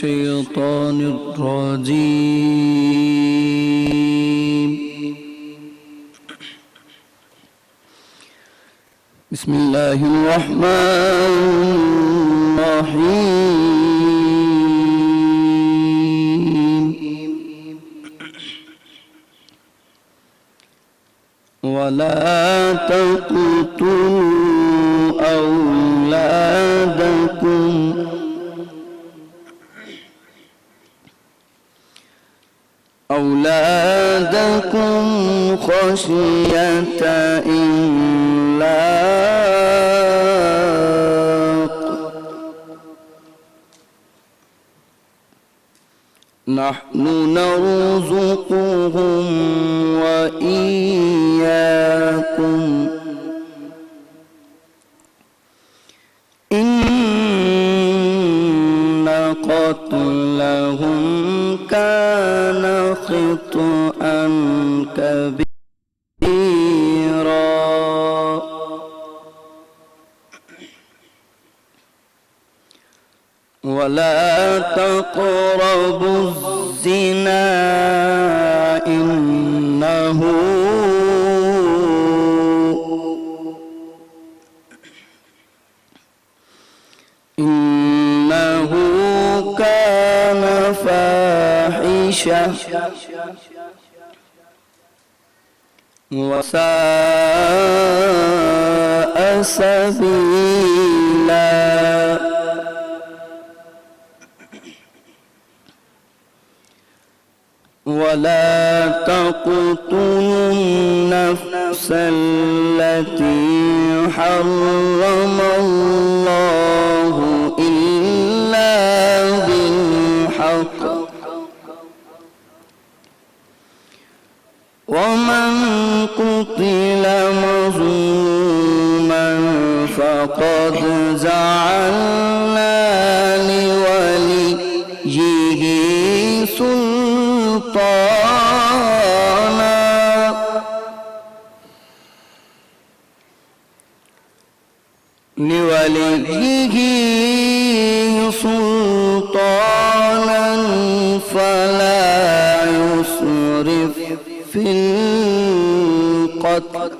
الشيطان الرجيم. بسم الله الرحمن الرحيم. ولا تقتلوا أولادكم خشية إملاق. نحن نرزقهم وإياكم. إن قتلهم كان خطأ كبيرا. ولا تقربوا الزنا إنه كان فاحشة وساء سبيلا. ولا تقتلوا النفس التي حرم الله إلا بالحق. ومن قتل مظلوما فقد جعلنا لوليه سلطانا فلا يسرف في القتل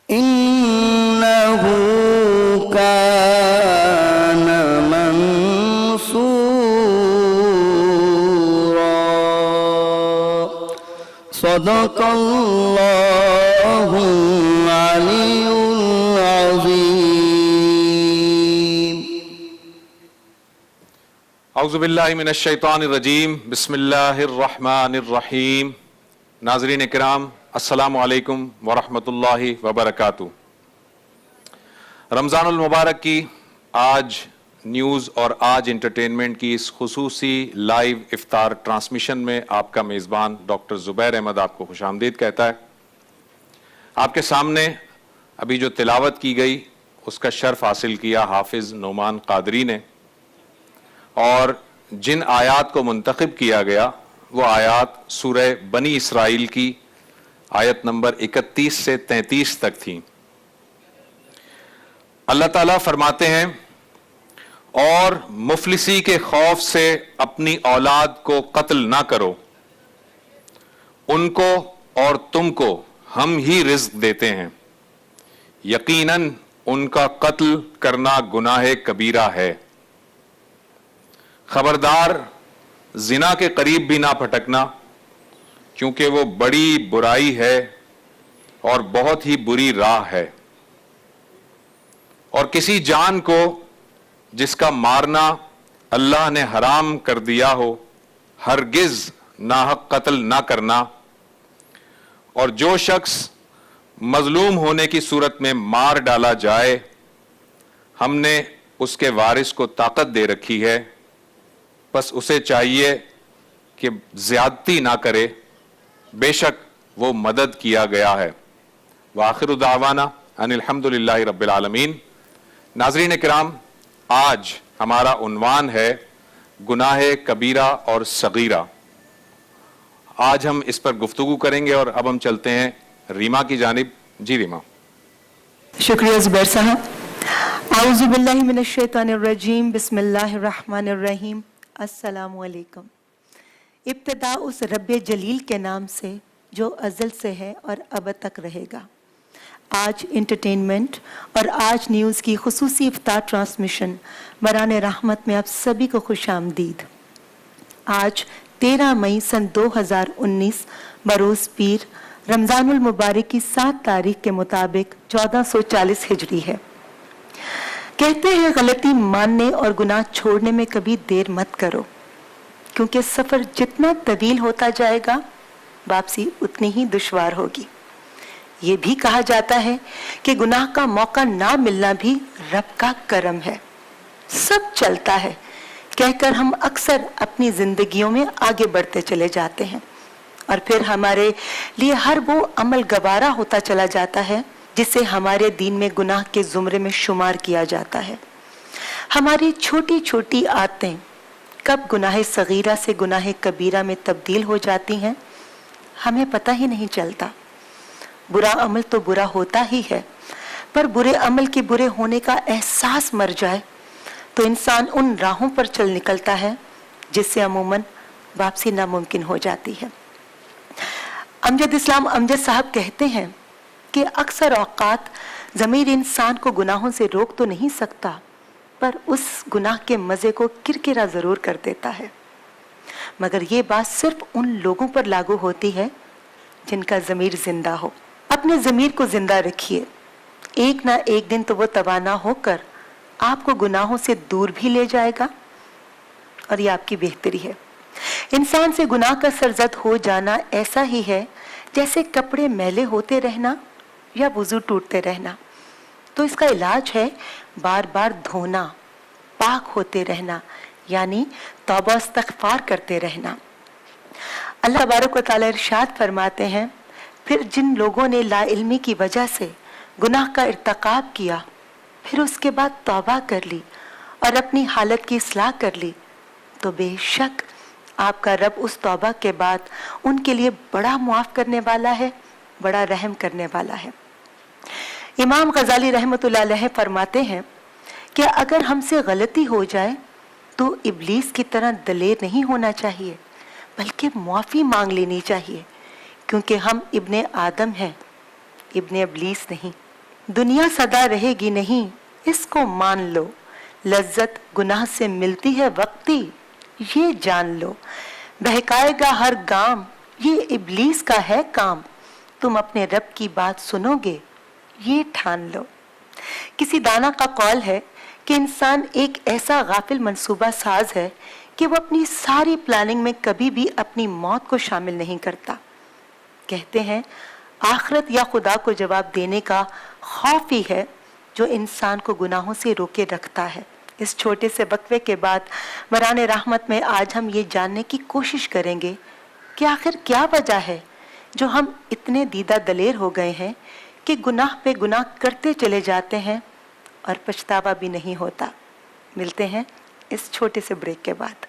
إنه كان منصورا. صدق الله العلي العظيم. اعوذ باللہ من الشیطان الرجیم. بسم اللہ الرحمن الرحیم. ناظرین کرام، السلام علیکم ورحمۃ اللہ وبرکاتہ. رمضان المبارک کی آج نیوز اور آج انٹرٹینمنٹ کی اس خصوصی لائیو افطار ٹرانسمیشن میں آپ کا میزبان ڈاکٹر زبیر احمد آپ کو خوش آمدید کہتا ہے. آپ کے سامنے ابھی جو تلاوت کی گئی اس کا شرف حاصل کیا حافظ نعمان قادری نے، اور جن آیات کو منتخب کیا گیا وہ آیات سورہ بنی اسرائیل کی آیت نمبر 31 سے 33 تک تھیں. اللہ تعالیٰ فرماتے ہیں، اور مفلسی کے خوف سے اپنی اولاد کو قتل نہ کرو، ان کو اور تم کو ہم ہی رزق دیتے ہیں، یقیناً ان کا قتل کرنا گناہ کبیرہ ہے. خبردار زنا کے قریب بھی نہ پھٹکنا، کیونکہ وہ بڑی برائی ہے اور بہت ہی بری راہ ہے. اور کسی جان کو جس کا مارنا اللہ نے حرام کر دیا ہو ہرگز ناحق قتل نہ کرنا. اور جو شخص مظلوم ہونے کی صورت میں مار ڈالا جائے، ہم نے اس کے وارث کو طاقت دے رکھی ہے، بس اسے چاہیے کہ زیادتی نہ کرے، بے شک وہ مدد کیا گیا ہے. وآخر دعوانا ان الحمدللہ رب العالمین. ناظرین کرام، آج ہمارا عنوان ہے گناہ کبیرہ اور صغیرہ. آج ہم اس پر گفتگو کریں گے، اور اب ہم چلتے ہیں ریما کی جانب. جی ریما. شکریہ زبیر صاحب. औज़ु बिल्लाहि मिनश शैतानिर रजीम बिस्मिल्लाहिर रहमानिर रहीम अस्सलामु अलैकुम। इब्तिदा उस रब्बे जलील के नाम से जो अज़ल से है और अब तक रहेगा। आज इंटरटेनमेंट और आज न्यूज़ की खुसूसी इफ्तार ट्रांसमिशन बराने रहमत में आप सभी को खुश आमदीद। आज 13 मई सन 2019 बरोज़ पीर रमज़ानुल मुबारक की 7 तारीख के मुताबिक 1440 हिजरी है। कहते हैं गलती मानने और गुनाह छोड़ने में कभी देर मत करो, क्योंकि सफ़र जितना तवील होता जाएगा वापसी उतनी ही दुश्वार होगी। ये भी कहा जाता है कि गुनाह का मौका ना मिलना भी रब का करम है। सब चलता है कहकर हम अक्सर अपनी जिंदगियों में आगे बढ़ते चले जाते हैं और फिर हमारे लिए हर वो अमल गवारा होता चला जाता है जिसे हमारे दीन में गुनाह के जुमरे में शुमार किया जाता है। हमारी छोटी छोटी आदतें कब गुनाह सगीरा से गुनाह कबीरा में तब्दील हो जाती हैं हमें पता ही नहीं चलता। बुरा अमल तो बुरा होता ही है, पर बुरे अमल के बुरे होने का एहसास मर जाए तो इंसान उन राहों पर चल निकलता है जिससे अमूमन वापसी नामुमकिन हो जाती है। अमजद इस्लाम अमजद साहब कहते हैं कि अक्सर औकात ज़मीर इंसान को गुनाहों से रोक तो नहीं सकता, पर उस गुनाह के मज़े को किरकिरा ज़रूर कर देता है। मगर ये बात सिर्फ उन लोगों पर लागू होती है जिनका ज़मीर ज़िंदा हो। अपने ज़मीर को ज़िंदा रखिए, एक ना एक दिन तो वो तवाना होकर आपको गुनाहों से दूर भी ले जाएगा और ये आपकी बेहतरी है। इंसान से गुनाह का सरजद हो जाना ऐसा ही है जैसे कपड़े मैले होते रहना या वुज़ू टूटते रहना। तो इसका इलाज है बार बार धोना, पाक होते रहना, यानी तौबा इस्तग़फ़ार करते रहना। अल्लाह तबारक व तआला इरशाद फरमाते हैं, फिर जिन लोगों ने लाइल्मी की वजह से गुनाह का इर्तिकाब किया फिर उसके बाद तौबा कर ली और अपनी हालत की इस्लाह कर ली तो बेशक आपका रब उस तौबा के बाद उनके लिए बड़ा मुआफ़ करने वाला है, बड़ा रहम करने वाला है। इमाम गज़ाली रहमतुल्लाह अलैह फरमाते हैं कि अगर हमसे गलती हो जाए तो इब्लीस की तरह दलेर नहीं होना चाहिए, बल्कि मुआफ़ी मांग लेनी चाहिए, क्योंकि हम इब्ने आदम हैं, इब्ने इब्लीस नहीं। दुनिया सदा रहेगी नहीं, इसको मान लो, लज्जत गुनाह से मिलती है वक्ती, ये जान लो, बहकाएगा हर गाम, ये इब्लीस का है काम, तुम अपने रब की बात सुनोगे, ये ठान लो। किसी दाना का कौल है कि इंसान एक ऐसा गाफिल मंसूबा साज है कि वो अपनी सारी प्लानिंग में कभी भी अपनी मौत को शामिल नहीं करता। कहते हैं आखिरत या खुदा को जवाब देने का खौफ ही है जो इंसान को गुनाहों से रोके रखता है। इस छोटे से वक्फे के बाद बराने रहमत में आज हम ये जानने की कोशिश करेंगे कि आखिर क्या वजह है जो हम इतने दीदा दलेर हो गए हैं कि गुनाह पे गुनाह करते चले जाते हैं और पछतावा भी नहीं होता। मिलते हैं इस छोटे से ब्रेक के बाद।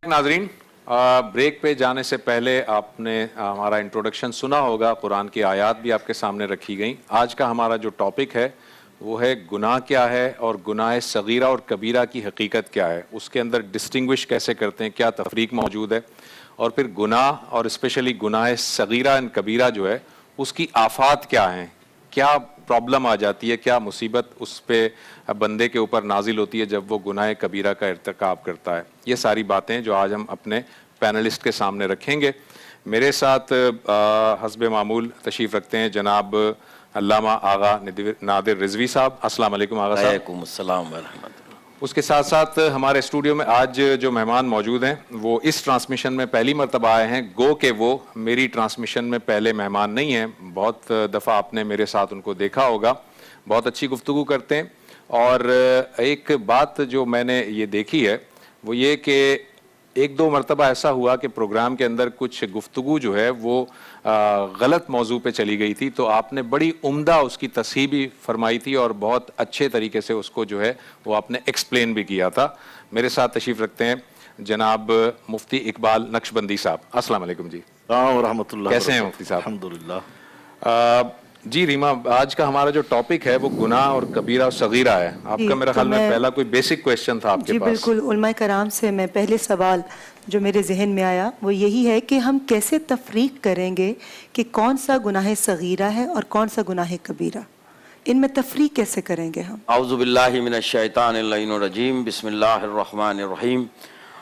नाजरीन, ब्रेक पे जाने से पहले आपने हमारा इंट्रोडक्शन सुना होगा, कुरान की आयत भी आपके सामने रखी गई। आज का हमारा जो टॉपिक है वो है गुनाह क्या है और गुनाह सगीरा और कबीरा की हकीकत क्या है, उसके अंदर डिस्टिंग्विश कैसे करते हैं, क्या तफरीक मौजूद है, और फिर गुनाह और स्पेशली गुनाह सगीरा एंड कबीरा जो है उसकी आफात क्या हैं, क्या प्रॉब्लम आ जाती है, क्या मुसीबत उस पे बंदे के ऊपर नाजिल होती है जब वो गुनाह कबीरा का इर्तिकाब करता है। ये सारी बातें जो आज हम अपने पैनलिस्ट के सामने रखेंगे। मेरे साथ हस्बे मामूल तशरीफ़ रखते हैं जनाब अल्लामा आगा नादिर रिजवी साहब। अस्सलाम वालेकुम आगा साहब। वालेकुम अस्सलाम व रहमतुल्लाह। उसके साथ साथ हमारे स्टूडियो में आज जो मेहमान मौजूद हैं वो इस ट्रांसमिशन में पहली मरतबा आए हैं, गो के वो मेरी ट्रांसमिशन में पहले मेहमान नहीं हैं। बहुत दफ़ा आपने मेरे साथ उनको देखा होगा, बहुत अच्छी गुफ्तगू करते हैं। और एक बात जो मैंने ये देखी है वो ये कि एक दो मरतबा ऐसा हुआ कि प्रोग्राम के अंदर कुछ गुफ्तगू जो है वो गलत मौजू पे चली गई थी, तो आपने बड़ी उम्दा उसकी तस्हीह भी फरमाई थी और बहुत अच्छे तरीके से उसको जो है वो आपने एक्सप्लेन भी किया था। मेरे साथ तशरीफ़ रखते हैं जनाब मुफ्ती इकबाल नक्शबंदी साहब। अस्सलाम वालेकुम जी। रहमतुल्लाह। कैसे हैं मुफ्ती साहब? अल्हम्दुलिल्लाह। جی ریما، آج کا ہمارا جو ٹاپک ہے وہ گناہ اور کبیرہ اور صغیرہ ہے. آپ جی، کا میرا تو خیال میں میں- پہلا کوئی بیسک کویشچن تھا آپ کے جی پاس. بالکل، علماء کرام سے میں پہلے سوال جو میرے ذہن میں آیا وہ یہی ہے کہ ہم کیسے تفریق کریں گے کہ کون سا گناہ صغیرہ ہے اور کون سا گناہ کبیرہ، ان میں تفریق کیسے کریں گے ہم؟ اعوذ باللہ من الشیطان اللعین الرجیم، بسم اللہ الرحمن الرحیم،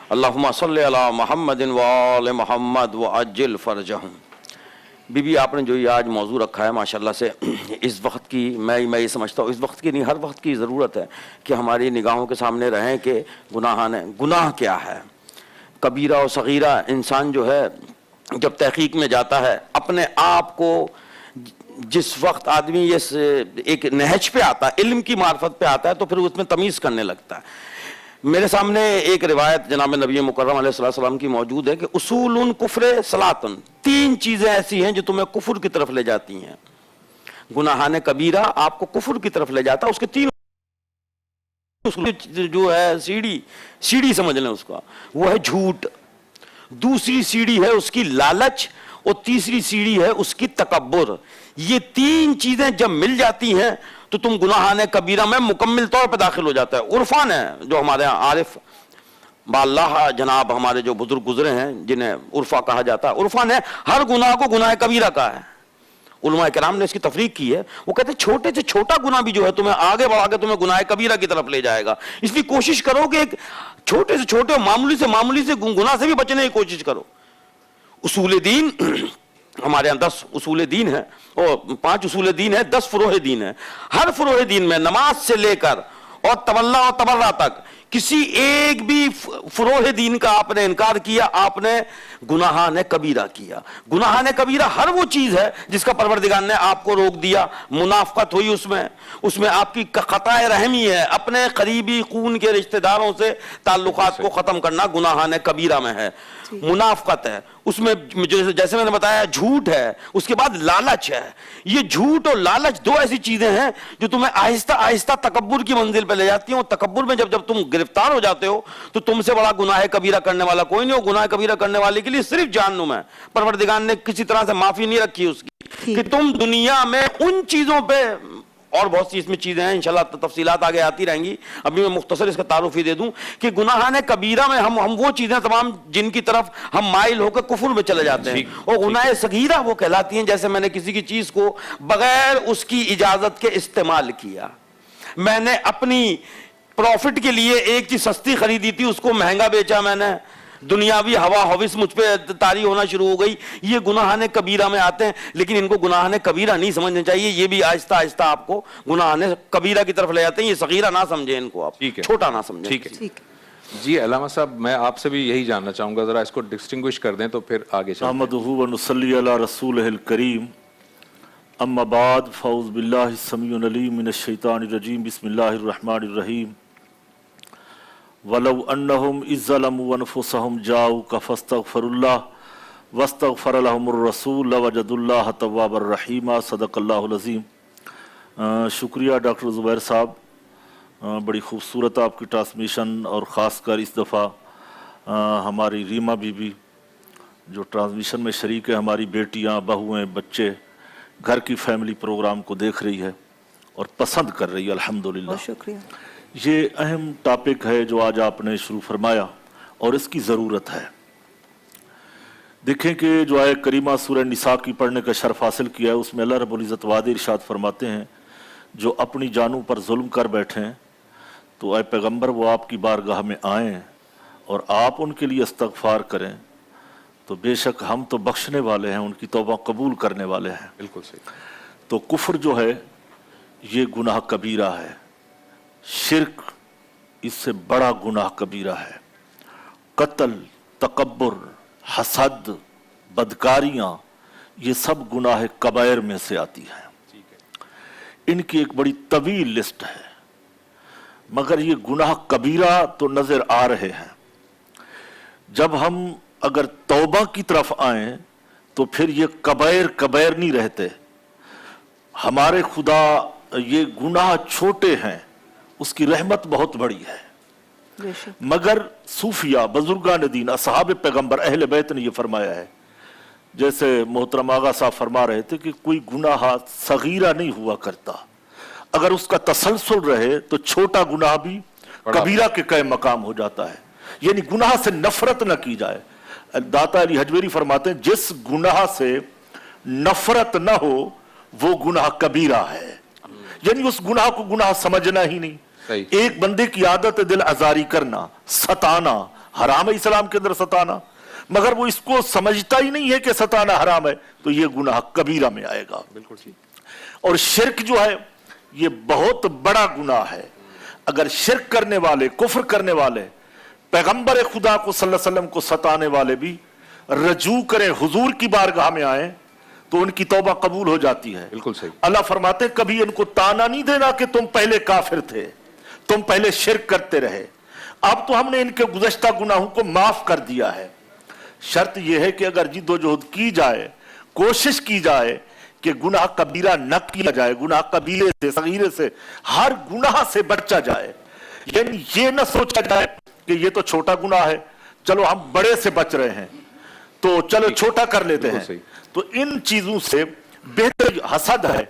اللہم صلی علی محمد وآل محمد وعجل فرجہم. بی بی آپ نے جو یہ آج موضوع رکھا ہے ماشاءاللہ سے اس وقت کی میں یہ سمجھتا ہوں اس وقت کی نہیں ہر وقت کی ضرورت ہے کہ ہماری نگاہوں کے سامنے رہیں کہ گناہ کیا ہے، کبیرہ اور صغیرہ. انسان جو ہے جب تحقیق میں جاتا ہے اپنے آپ کو، جس وقت آدمی یہ ایک نہج پہ آتا ہے، علم کی معرفت پہ آتا ہے، تو پھر اس میں تمیز کرنے لگتا ہے. میرے سامنے ایک روایت جناب نبی مکرم علیہ السلام کی موجود ہے کہ اصول کفر صلاتن، 3 چیزیں ایسی ہیں جو تمہیں کفر کی طرف لے جاتی ہیں. گناہان کبیرہ آپ کو کفر کی طرف لے جاتا ہے. اس کے 3 جو ہے سیڑھی سمجھ لیں اس کا، وہ ہے جھوٹ، دوسری سیڑھی ہے اس کی لالچ، اور تیسری سیڑھی ہے اس کی تکبر. یہ 3 چیزیں جب مل جاتی ہیں تو تم گناہان کبیرہ میں مکمل طور پہ داخل ہو جاتا ہے. عرفان ہے جو ہمارے عارف باللہ جناب ہمارے جو بزرگ گزرے ہیں جنہیں عرفہ کہا جاتا ہے، عرفان ہے ہر گناہ کو گناہ کبیرہ کا ہے. علماء کرام نے اس کی تفریق کی ہے. وہ کہتے ہیں چھوٹے سے چھوٹا گناہ بھی جو ہے تمہیں آگے بڑھا کے تمہیں گناہ کبیرہ کی طرف لے جائے گا. اس لیے کوشش کرو کہ ایک چھوٹے سے چھوٹے معمولی سے گناہ سے بھی بچنے کی کوشش کرو. اصول دین ہمارے یہاں 10 اصول دین ہیں اور 5 اصول دین ہیں، 10 فروع دین ہیں. ہر فروع دین میں نماز سے لے کر اور تولا اور تبرع تک کسی ایک بھی فروع دین کا آپ نے انکار کیا، آپ نے گناہان کبیرہ کیا. گناہان کبیرہ ہر وہ چیز ہے جس کا پروردگار نے آپ کو روک دیا. منافقت ہوئی اس میں آپ کی قطع رحمی ہے، اپنے قریبی خون کے رشتہ داروں سے تعلقات کو ختم کرنا گناہان کبیرہ میں ہے. منافقت ہے اس میں، جیسے میں نے بتایا جھوٹ ہے، اس کے بعد لالچ ہے. یہ جھوٹ اور لالچ 2 ایسی چیزیں ہیں جو تمہیں آہستہ آہستہ تکبر کی منزل پہ لے جاتی ہیں. اور تکبر میں جب تم گرفتار ہو جاتے ہو تو تم سے بڑا گناہ کبیرہ کرنے والا کوئی نہیں ہو. گناہ کبیرہ کرنے والے کے لیے صرف جہنم ہے. پروردگار نے کسی طرح سے معافی نہیں رکھی اس کی کہ تم دنیا میں ان چیزوں پہ، اور بہت سی اس میں چیزیں ہیں انشاءاللہ تفصیلات آگے آتی رہیں گی. ابھی میں مختصر اس کا تعارف ہی دے دوں کہ گناہان کبیرہ میں ہم وہ چیزیں تمام جن کی طرف ہم مائل ہو کر کفر میں چلے جاتے ہیں. اور گناہ صغیرہ وہ کہلاتی ہیں جیسے میں نے کسی کی چیز کو بغیر اس کی اجازت کے استعمال کیا. میں نے اپنی پروفٹ کے لیے ایک چیز سستی خریدی تھی، اس کو مہنگا بیچا میں نے، دنیاوی ہوا ہوس مجھ پہ طاری ہونا شروع ہو گئی. یہ گناہان کبیرہ میں آتے ہیں، لیکن ان کو گناہان کبیرہ نہیں سمجھنے چاہیے. یہ بھی آہستہ آہستہ آپ کو گناہان کبیرہ کی طرف لے جاتے ہیں. یہ صغیرہ نہ سمجھیں ان کو، آپ چھوٹا نہ سمجھیں. ٹھیک ہے جی علامہ صاحب، میں آپ سے بھی یہی جاننا چاہوں گا، ذرا اس کو ڈسٹنگوش کر دیں تو پھر آگے چلیں. نحمدہ و نصلی علی رسولہ الکریم، اما بعد، فاعوذ باللہ السمیع العلیم من الشیطان الرجیم، بسم اللہ الرحمن الرحیم. وَلَوْ أَنَّهُمْ إِذْ ظَلَمُوا أَنفُسَهُمْ جَاءُوكَ فَاسْتَغْفَرُوا اللَّهَ وَاسْتَغْفَرَ لَهُمُ الرَّسُولُ لَوَجَدُوا اللَّهَ تَوَّابًا رَحِيمًا. صدق اللہ العظیم. شکریہ ڈاکٹر زبیر صاحب، بڑی خوبصورت آپ کی ٹرانسمیشن، اور خاص کر اس دفعہ ہماری ریما بی بی جو ٹرانسمیشن میں شریک ہے، ہماری بیٹیاں، بہویں، بچے، گھر کی فیملی پروگرام کو دیکھ رہی ہے اور پسند کر رہی ہے الحمدللہ. بہت شکریہ. یہ اہم ٹاپک ہے جو آج آپ نے شروع فرمایا اور اس کی ضرورت ہے. دیکھیں کہ جو آیت کریمہ سورہ نساء کی پڑھنے کا شرف حاصل کیا ہے، اس میں اللہ رب العزت وعدہ ارشاد فرماتے ہیں جو اپنی جانوں پر ظلم کر بیٹھیں تو اے پیغمبر وہ آپ کی بارگاہ میں آئیں اور آپ ان کے لیے استغفار کریں تو بے شک ہم تو بخشنے والے ہیں، ان کی توبہ قبول کرنے والے ہیں. بالکل صحیح. تو کفر جو ہے یہ گناہ کبیرہ ہے. شرک اس سے بڑا گناہ کبیرہ ہے. قتل، تکبر، حسد، بدکاریاں، یہ سب گناہ کبائر میں سے آتی ہیں. ان کی ایک بڑی طویل لسٹ ہے، مگر یہ گناہ کبیرہ تو نظر آ رہے ہیں. جب ہم اگر توبہ کی طرف آئیں تو پھر یہ کبائر نہیں رہتے. ہمارے خدا یہ گناہ چھوٹے ہیں، اس کی رحمت بہت بڑی ہے. مگر صوفیہ، بزرگان دین، اصحاب پیغمبر، اہل بیت نے یہ فرمایا ہے जैसे मोहतरम आगा साहब फरमा रहे थे कि कोई गुनाह सगीरा नहीं हुआ करता, अगर उसका तसलसल रहे तो छोटा गुनाह भी कबीरा के कई मकाम हो जाता है। यानी गुनाह से नफरत न की जाए। दाता अली हजवेरी फरमाते हैं जिस गुनाह से नफरत न हो वो गुनाह कबीरा है। यानी उस गुनाह को गुनाह समझना ही नहीं। सही। एक बंदे की आदत है दिल आजारी करना, सताना, हराम है इस्लाम के अंदर सताना, मगर वो इसको समझता ही नहीं है कि सताना हराम है, तो ये गुनाह कबीरा में आएगा। बिल्कुल ठीक। और शिर्क जो है ये बहुत बड़ा गुनाह है। अगर शिर्क करने वाले, कुफ्र करने वाले, पैगंबर खुदा को सल्लल्लाहु अलैहि वसल्लम को सताने वाले भी रजू करें, हुजूर की बारगाह में आए, तो उनकी तौबा कबूल हो जाती है। बिल्कुल सही। अल्लाह फरमाते कभी इनको ताना नहीं देना कि तुम पहले काफिर थे, तुम पहले शिर्क करते रहे, अब तो हमने इनके गुज़श्ता गुनाहों को माफ कर दिया है। शर्त यह है कि अगर जिद्दोजहद की जाए, कोशिश की जाए कि गुनाह कबीरा न किया जाए, गुनाह कबीरे से, सगीरे से, हर गुनाह से बचा जाए। यानी ये न सोचा जाए कि ये तो छोटा गुनाह है, चलो हम बड़े से बच रहे हैं तो चलो छोटा कर लेते हैं। तो इन चीजों से बेहतर हसद है।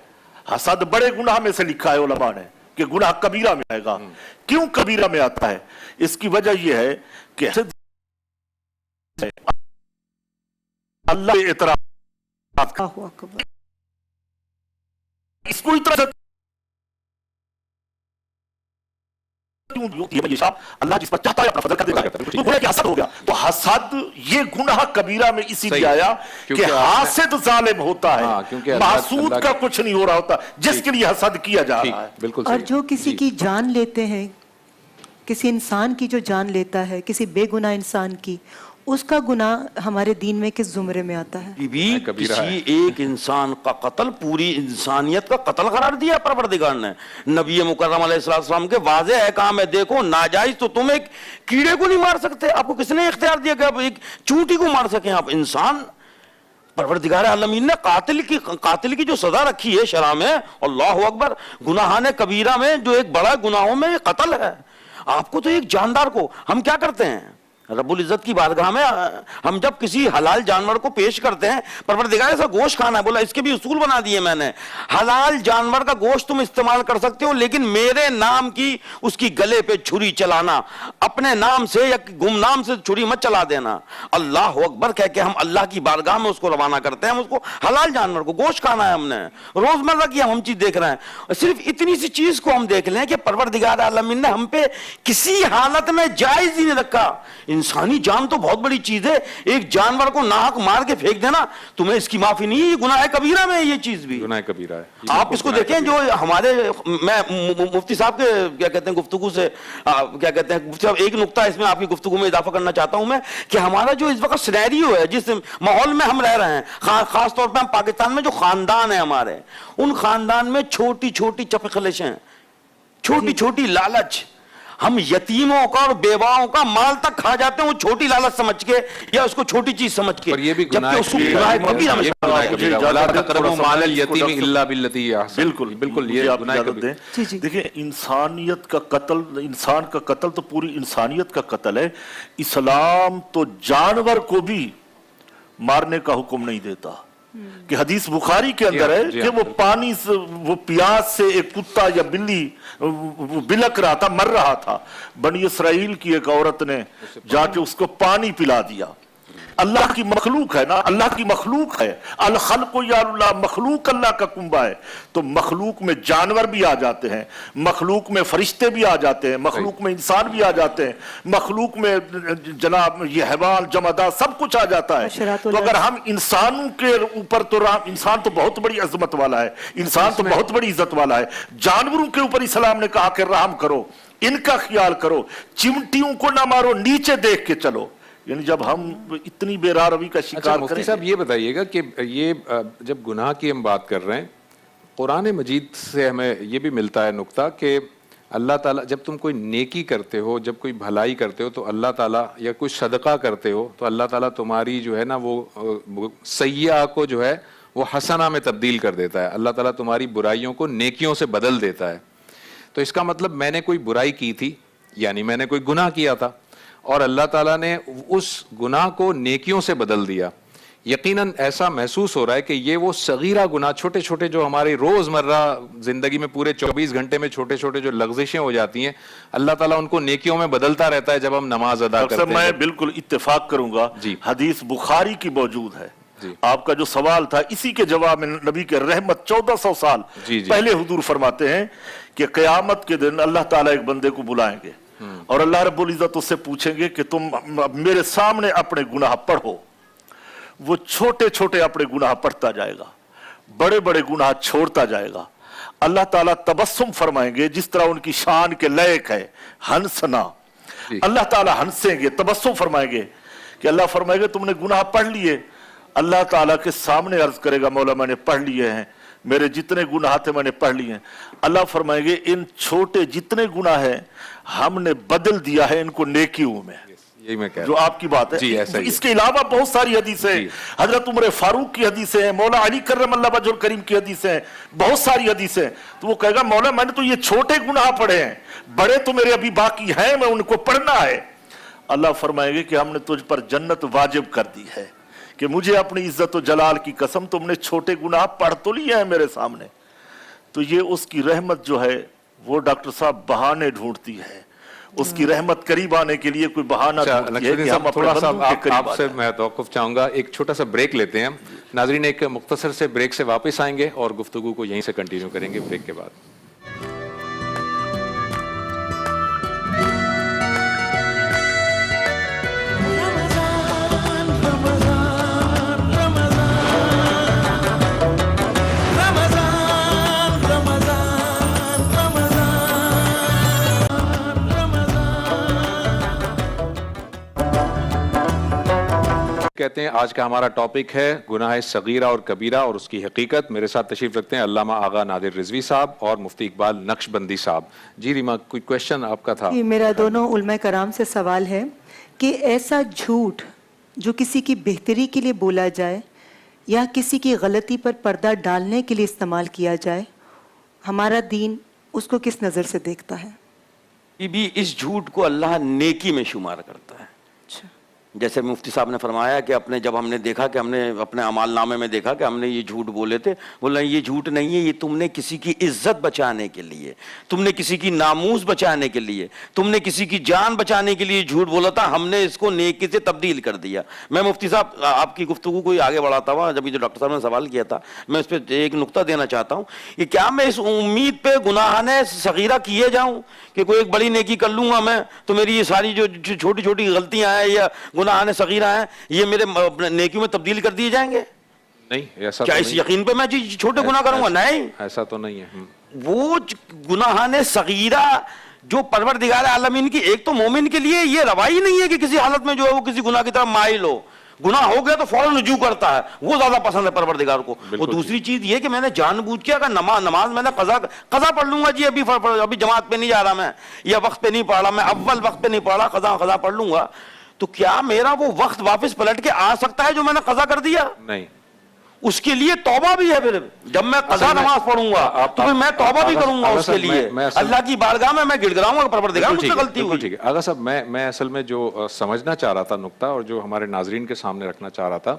हसद बड़े गुनाह में से लिखा है उलमा ने कि गुनाह कबीरा में आएगा। क्यों कबीरा में आता है? इसकी वजह यह है कि अल्लाह पे इतराफ, अल्लाहु अकबर। इसको इतना अल्लाह जिस पर चाहता है अपना फजल कर देता है, तो गोया कि हसद हो गया। तो हसद ये गुनाह कबीरा में इसीलिए आया कि हासिद जालिम होता है, मासूद का कुछ नहीं हो रहा होता जिसके लिए हसद किया जा रहा है। बिल्कुल। और जो किसी की जान लेते हैं, किसी इंसान की जो जान लेता है, किसी बेगुनाह इंसान की, उसका गुनाह हमारे दीन में किस जुमरे में आता है? भी किसी एक इंसान का कत्ल पूरी इंसानियत का कत्ल करार दिया परवरदिगार ने। नबी मुकर्रम अलैहिस्सलाम के वाज़ेह अहकाम है, देखो नाजायज तो तुम एक कीड़े को नहीं मार सकते, आपको किसने इख्तियार दिया कि आप एक चूंटी को मार सकें? आप इंसान, परवरदिगार आलमीन ने कातिल की जो सजा रखी है शरआ में, अल्लाहु अकबर, गुनाहाने कबीरा में जो एक बड़ा गुनाहों में कत्ल है। आपको तो एक जानदार को हम क्या करते हैं रब्बुल इज्जत की बारगाह में, हम जब किसी हलाल जानवर को पेश करते हैं, परवरदिगार ऐसा गोश्त खाना है, बोला इसके भी उसूल बना दिए मैंने, हलाल जानवर का गोश्त तुम इस्तेमाल कर सकते हो, लेकिन मेरे नाम की उसकी गले पे छुरी चलाना, अपने नाम से या गुमनाम से छुरी मत चला देना। अल्लाह अकबर कह के हम अल्लाह की बारगाह में उसको रवाना करते हैं, हम उसको हलाल जानवर को गोश्त खाना है, हमने रोजमर्रा की हम चीज देख रहे हैं। सिर्फ इतनी सी चीज को हम देख लें कि परवरदिगार आलमीन ने हम पे किसी हालत में जायज ही नहीं रखा। इंसानी जान तो बहुत बड़ी चीज है, एक जानवर को नाहक मार के फेंक देना तुम्हें इसकी माफी नहीं है, ये गुनाह कबीरा में है, ये चीज भी गुनाह कबीरा है। आप इसको देखें जो हमारे, मैं मुफ्ती साहब के क्या कहते हैं गुफ्तगू से क्या कहते हैं मुफ्ती साहब, एक नुक्ता इसमें आपकी गुफ्तगू में इजाफा करना चाहता हूं मैं कि हमारा जो इस वक्त सिनेरियो है, जिस माहौल में हम रह रहे हैं, खास तौर पर हम पाकिस्तान में जो खानदान है हमारे, उन खानदान में छोटी छोटी चपखलेशें, छोटी छोटी लालच, हम यतीमों का और बेवाओं का माल तक खा जाते हैं वो छोटी लालच समझ के या उसको छोटी चीज समझ के। पर ये भी गुनाह कबीरा में बिल्कुल बिल्कुल ये देखिए, इंसानियत का कत्ल, इंसान का कत्ल तो पूरी इंसानियत का कत्ल है। इस्लाम तो जानवर को भी मारने का हुक्म नहीं देता कि हदीस बुखारी के अंदर है कि वो पानी से, वो प्यास से एक कुत्ता या बिल्ली वो बिलक रहा था, मर रहा था, बनी इसराइल की एक औरत ने जाके उसको पानी पिला दिया। अल्लाह की मखलूक है ना, अल्लाह की मखलूक है, अल खल्क़ु या अल्लाह, मखलूक अल्लाह का कुंबा है। तो मखलूक में जानवर भी आ जाते हैं, मखलूक में फरिश्ते भी आ जाते हैं, मखलूक में इंसान भी आ जाते हैं, मखलूक में जनाब ये हैवान जमादार सब कुछ आ जाता है। तो अगर हम इंसानों के ऊपर, तो इंसान तो बहुत बड़ी अजमत वाला है, इंसान तो बहुत बड़ी इज्जत वाला है, जानवरों के ऊपर इस्लाम ने कहा कि रहम करो, इनका ख्याल करो, चिमटियों को ना मारो, नीचे देख के चलो। यानी जब हम इतनी बेरारवी का शिकार मुफ्ती साहब ये बताइएगा कि ये जब गुनाह की हम बात कर रहे हैं, कुरान मजीद से हमें ये भी मिलता है नुक्ता कि अल्लाह ताला जब तुम कोई नेकी करते हो, जब कोई भलाई करते हो, तो अल्लाह ताला या कोई सदका करते हो तो अल्लाह ताला तुम्हारी जो है ना वो सय्या को जो है वो हसना में तब्दील कर देता है। अल्लाह ताला तुम्हारी बुराइयों को नेकियों से बदल देता है। तो इसका मतलब मैंने कोई बुराई की थी, यानी मैंने कोई गुनाह किया था और अल्लाह ताला ने उस गुनाह को नेकियों से बदल दिया। یقیناً ایسا محسوس ہو رہا ہے کہ یہ وہ صغیرہ گناہ چھوٹے چھوٹے جو ہماری روزمرہ زندگی میں پورے 24 گھنٹے میں چھوٹے چھوٹے جو لغزشیں ہو جاتی ہیں اللہ تعالیٰ ان کو نیکیوں میں بدلتا رہتا ہے جب ہم نماز ادا کرتے ہیں. میں بالکل اتفاق کروں گا. جی. حدیث بخاری کی موجود ہے. جی. آپ کا جو سوال تھا اسی کے جواب میں نبی کے رحمت 1400 سال جی جی. پہلے حضور فرماتے ہیں کہ قیامت کے دن اللہ تعالیٰ ایک بندے کو بلائیں گے اور اللہ رب العزت اس سے پوچھیں گے کہ تم میرے سامنے اپنے گناہ پڑھو. وہ چھوٹے چھوٹے اپنے گناہ پڑھتا جائے گا, بڑے بڑے گناہ چھوڑتا جائے گا. اللہ تعالیٰ تبسم فرمائیں گے جس طرح ان کی شان کے لائق ہے ہنسنا. اللہ تعالیٰ ہنسیں گے, تبسم فرمائیں گے کہ اللہ فرمائے گا تم نے گناہ پڑھ لیے. اللہ تعالیٰ کے سامنے عرض کرے گا مولا میں نے پڑھ لیے ہیں, میرے جتنے گناہ تھے میں نے پڑھ لیے ہیں. اللہ فرمائیں گے ان چھوٹے جتنے گناہ ہیں ہم نے بدل دیا ہے ان کو نیکیوں میں. یہی میں کہہ جو آپ کی بات ہے. جی ایسا ہی اس کے علاوہ بہت ساری حدیثیں ہیں. حضرت عمر فاروق کی حدیثیں ہیں, مولا علی کرم اللہ وجہ الکریم کی حدیثیں ہیں, بہت ساری حدیثیں. تو وہ کہے گا مولا میں نے تو یہ چھوٹے گناہ پڑھے ہیں, بڑے تو میرے ابھی باقی ہیں, میں ان کو پڑھنا ہے. اللہ فرمائے گے کہ ہم نے تجھ پر جنت واجب کر دی ہے کہ مجھے اپنی عزت و جلال کی قسم تم نے چھوٹے گناہ پڑھ تو لیے ہیں میرے سامنے. تو یہ اس کی رحمت جو ہے وہ ڈاکٹر صاحب بہانے ڈھونڈتی ہے. اس کی رحمت قریب آنے کے لیے کوئی بہانہ ڈھونڈتی ہے کہ ہم اپنے بندوں کے قریب آپ سے میں توقف چاہوں گا, ایک چھوٹا سا بریک لیتے ہیں. ناظرین ایک مختصر سے بریک سے واپس آئیں گے اور گفتگو کو یہیں سے کنٹینیو کریں گے بریک کے بعد. کہتے ہیں آج کا ہمارا ٹاپک ہے گناہ صغیرہ اور کبیرہ اور اس کی حقیقت. میرے ساتھ تشریف رکھتے ہیں علامہ آغا نادر رضوی صاحب اور مفتی اقبال نقشبندی صاحب. جی ریما کوئی کویشچن آپ کا تھا؟ میرا دونوں علماء کرام سے سوال ہے کہ ایسا جھوٹ جو کسی کی بہتری کے لیے بولا جائے یا کسی کی غلطی پر پردہ ڈالنے کے لیے استعمال کیا جائے, ہمارا دین اس کو کس نظر سے دیکھتا ہے؟ بھی اس جھوٹ کو اللہ نیکی میں شمار کرتا ہے. جیسے مفتی صاحب نے فرمایا کہ جب ہم نے دیکھا کہ ہم نے اپنے اعمال نامے میں دیکھا کہ ہم نے یہ جھوٹ بولے تھے, بولا یہ جھوٹ نہیں ہے, یہ تم نے کسی کی عزت بچانے کے لیے, تم نے کسی کی ناموس بچانے کے لیے, تم نے کسی کی جان بچانے کے لیے جھوٹ بولا تھا, ہم نے اس کو نیکی سے تبدیل کر دیا. میں مفتی صاحب آپ کی گفتگو کو آگے بڑھاتا ہوا, جب جو ڈاکٹر صاحب نے سوال کیا تھا میں اس پہ ایک نقطہ دینا چاہتا ہوں کہ کیا میں اس امید پہ گناہان صغیرہ کیے جاؤں کہ کوئی ایک بڑی نیکی کر لوں گا میں تو میری یہ ساری جو چھوٹی چھوٹی غلطیاں ہیں یا گناہان صغیرہ ہیں یہ میرے نیکیوں میں تبدیل کر دیے جائیں گے؟ نہیں, ایسا کیا اس یقین پہ میں چھوٹے گناہ کروں گا؟ نہیں, ایسا تو نہیں ہے. وہ گناہان صغیرہ جو پروردگار عالمین کی, ایک تو مومن کے لیے یہ روائی نہیں ہے کہ کسی حالت میں جو ہے وہ کسی گناہ کی طرف مائل ہو. گناہ ہو گیا تو فوراً رجوع کرتا ہے, وہ زیادہ پسند ہے پروردگار کو. وہ دوسری چیز یہ کہ میں نے جان بوجھ کے اگر نماز میں نے قضا پڑھ لوں گا, جی ابھی جماعت پہ نہیں جا رہا میں یا وقت پہ نہیں پڑھ رہا, میں اول وقت پہ نہیں پڑھ رہا, قضا پڑھ لوں گا, تو کیا میرا وہ وقت واپس پلٹ کے آ سکتا ہے جو میں نے قضا کر دیا؟ نہیں, اس کے لیے توبہ بھی ہے. پھر جب میں قضا نماز پڑھوں گا تو پھر میں توبہ بھی کروں گا اس کے لیے, اللہ کی بارگاہ میں گڑ گڑاؤں گا پروردگار مجھ سے غلطی ہوئی. ٹھیک ہے آغا صاحب, میں اصل میں جو سمجھنا چاہ رہا تھا نقطہ اور جو ہمارے ناظرین کے سامنے رکھنا چاہ رہا تھا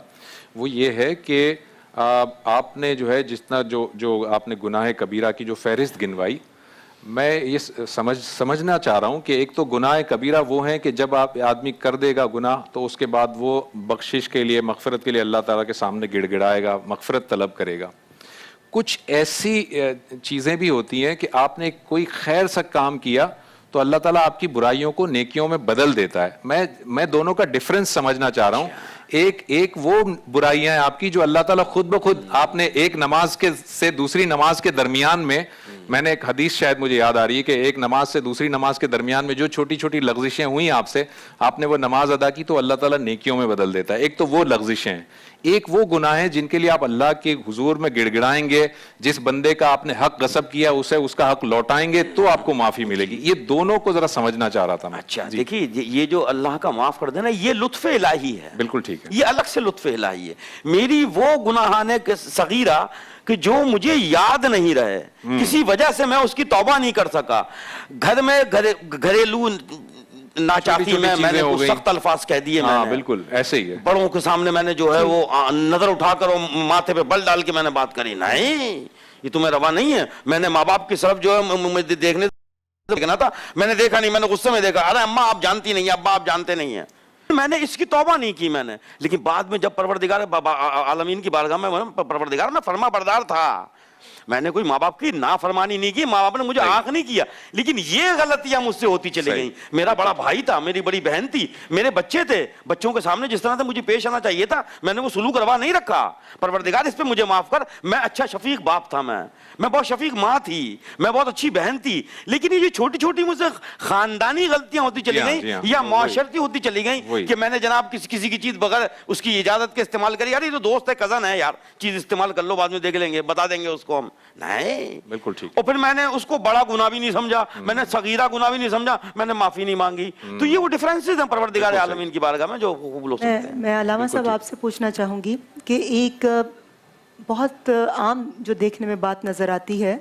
وہ یہ ہے کہ آپ نے جو ہے جتنا جو آپ نے گناہ کبیرہ کی جو فہرست گنوائی, میں یہ سمجھنا چاہ رہا ہوں کہ ایک تو گناہ کبیرہ وہ ہیں کہ جب آدمی کر دے گا گناہ تو اس کے بعد وہ بخشش کے لیے, مغفرت کے لیے اللہ تعالیٰ کے سامنے گڑ گڑائے گا, مغفرت طلب کرے گا. کچھ ایسی چیزیں بھی ہوتی ہیں کہ آپ نے کوئی خیر سا کام کیا تو اللہ تعالیٰ آپ کی برائیوں کو نیکیوں میں بدل دیتا ہے. میں دونوں کا ڈفرنس سمجھنا چاہ رہا ہوں. ایک وہ برائیاں ہیں آپ کی جو اللہ تعالیٰ خود بخود آپ نے ایک نماز سے دوسری نماز کے درمیان میں نے ایک حدیث شاید مجھے یاد آ رہی ہے کہ ایک نماز سے دوسری نماز کے درمیان میں جو چھوٹی چھوٹی لغزشیں ہوئیں آپ سے, آپ نے وہ نماز ادا کی تو اللہ تعالیٰ نیکیوں میں بدل دیتا ہے. ایک تو وہ لغزشیں ہیں, ایک وہ گناہ ہیں جن کے لیے آپ اللہ کے حضور میں گڑ گڑائیں گے, جس بندے کا آپ نے حق غصب کیا اسے اس کا حق لوٹائیں گے تو آپ کو معافی ملے گی. یہ دونوں کو ذرا سمجھنا چاہ رہا تھا میں. اچھا دیکھیے, یہ جو اللہ کا معاف کر دینا یہ لطف الہی ہے. بالکل ٹھیک ہے, یہ الگ سے لطف الہی ہے. میری وہ گناہان صغیرہ کہ جو مجھے یاد نہیں رہے, کسی وجہ سے میں اس کی توبہ نہیں کر سکا, گھر میں گھریلو नाचाकी छोटी-छोटी में चीजें मैंने हो कुछ गई। सख्त अल्फाज कह दिए हाँ मैंने, बिल्कुल ऐसे ही है। बड़ों के सामने मैंने जो है वो नजर उठाकर और माथे पे बल डाल के मैंने बात करी, नहीं ये तुम्हें रवा नहीं है। मैंने माँ बाप की तरफ जो है मुझे देखना था, मैंने देखा नहीं, मैंने गुस्से में देखा, अरे अम्मा आप जानती नहीं है, अब्बा आप जानते नहीं है। मैंने इसकी तौबा नहीं की मैंने, लेकिन बाद में जब परवरदिगार आलमीन की बारगाह में परवरदिगार मैं फरमा बरदार था, मैंने कोई माँ बाप की नाफरमानी नहीं की, माँ बाप ने मुझे आंख नहीं किया, लेकिन ये गलतियां मुझसे होती चली गई। मेरा बड़ा भाई था, मेरी बड़ी बहन थी, मेरे बच्चे थे, बच्चों के सामने जिस तरह से मुझे पेश आना चाहिए था मैंने वो सुलूक रवा नहीं रखा। परवरदिगार इस पे मुझे माफ कर, मैं अच्छा शफीक बाप था, मैं बहुत शफीक माँ थी, मैं बहुत अच्छी बहन थी, लेकिन ये छोटी छोटी मुझसे खानदानी गलतियां होती चली गई या मुआशरती होती चली गई कि मैंने जनाब किसी की चीज बगैर उसकी इजाजत के इस्तेमाल करी। यार ये तो दोस्त है, कजन है यार, चीज इस्तेमाल कर लो, बाद में देख लेंगे, बता देंगे उसको हम, नहीं बिल्कुल ठीक। और फिर मैंने उसको बड़ा गुनाह भी नहीं समझा, मैंने सगीरा गुनाह भी नहीं समझा, मैंने माफी नहीं मांगी। तो ये वो डिफरेंसेस हैं परवरदिगार आलमीन की बारगाह में जो कबूल हो सकते हैं। मैं अलामा साहब आपसे पूछना चाहूँगी कि एक बहुत आम जो देखने में बात नज़र आती है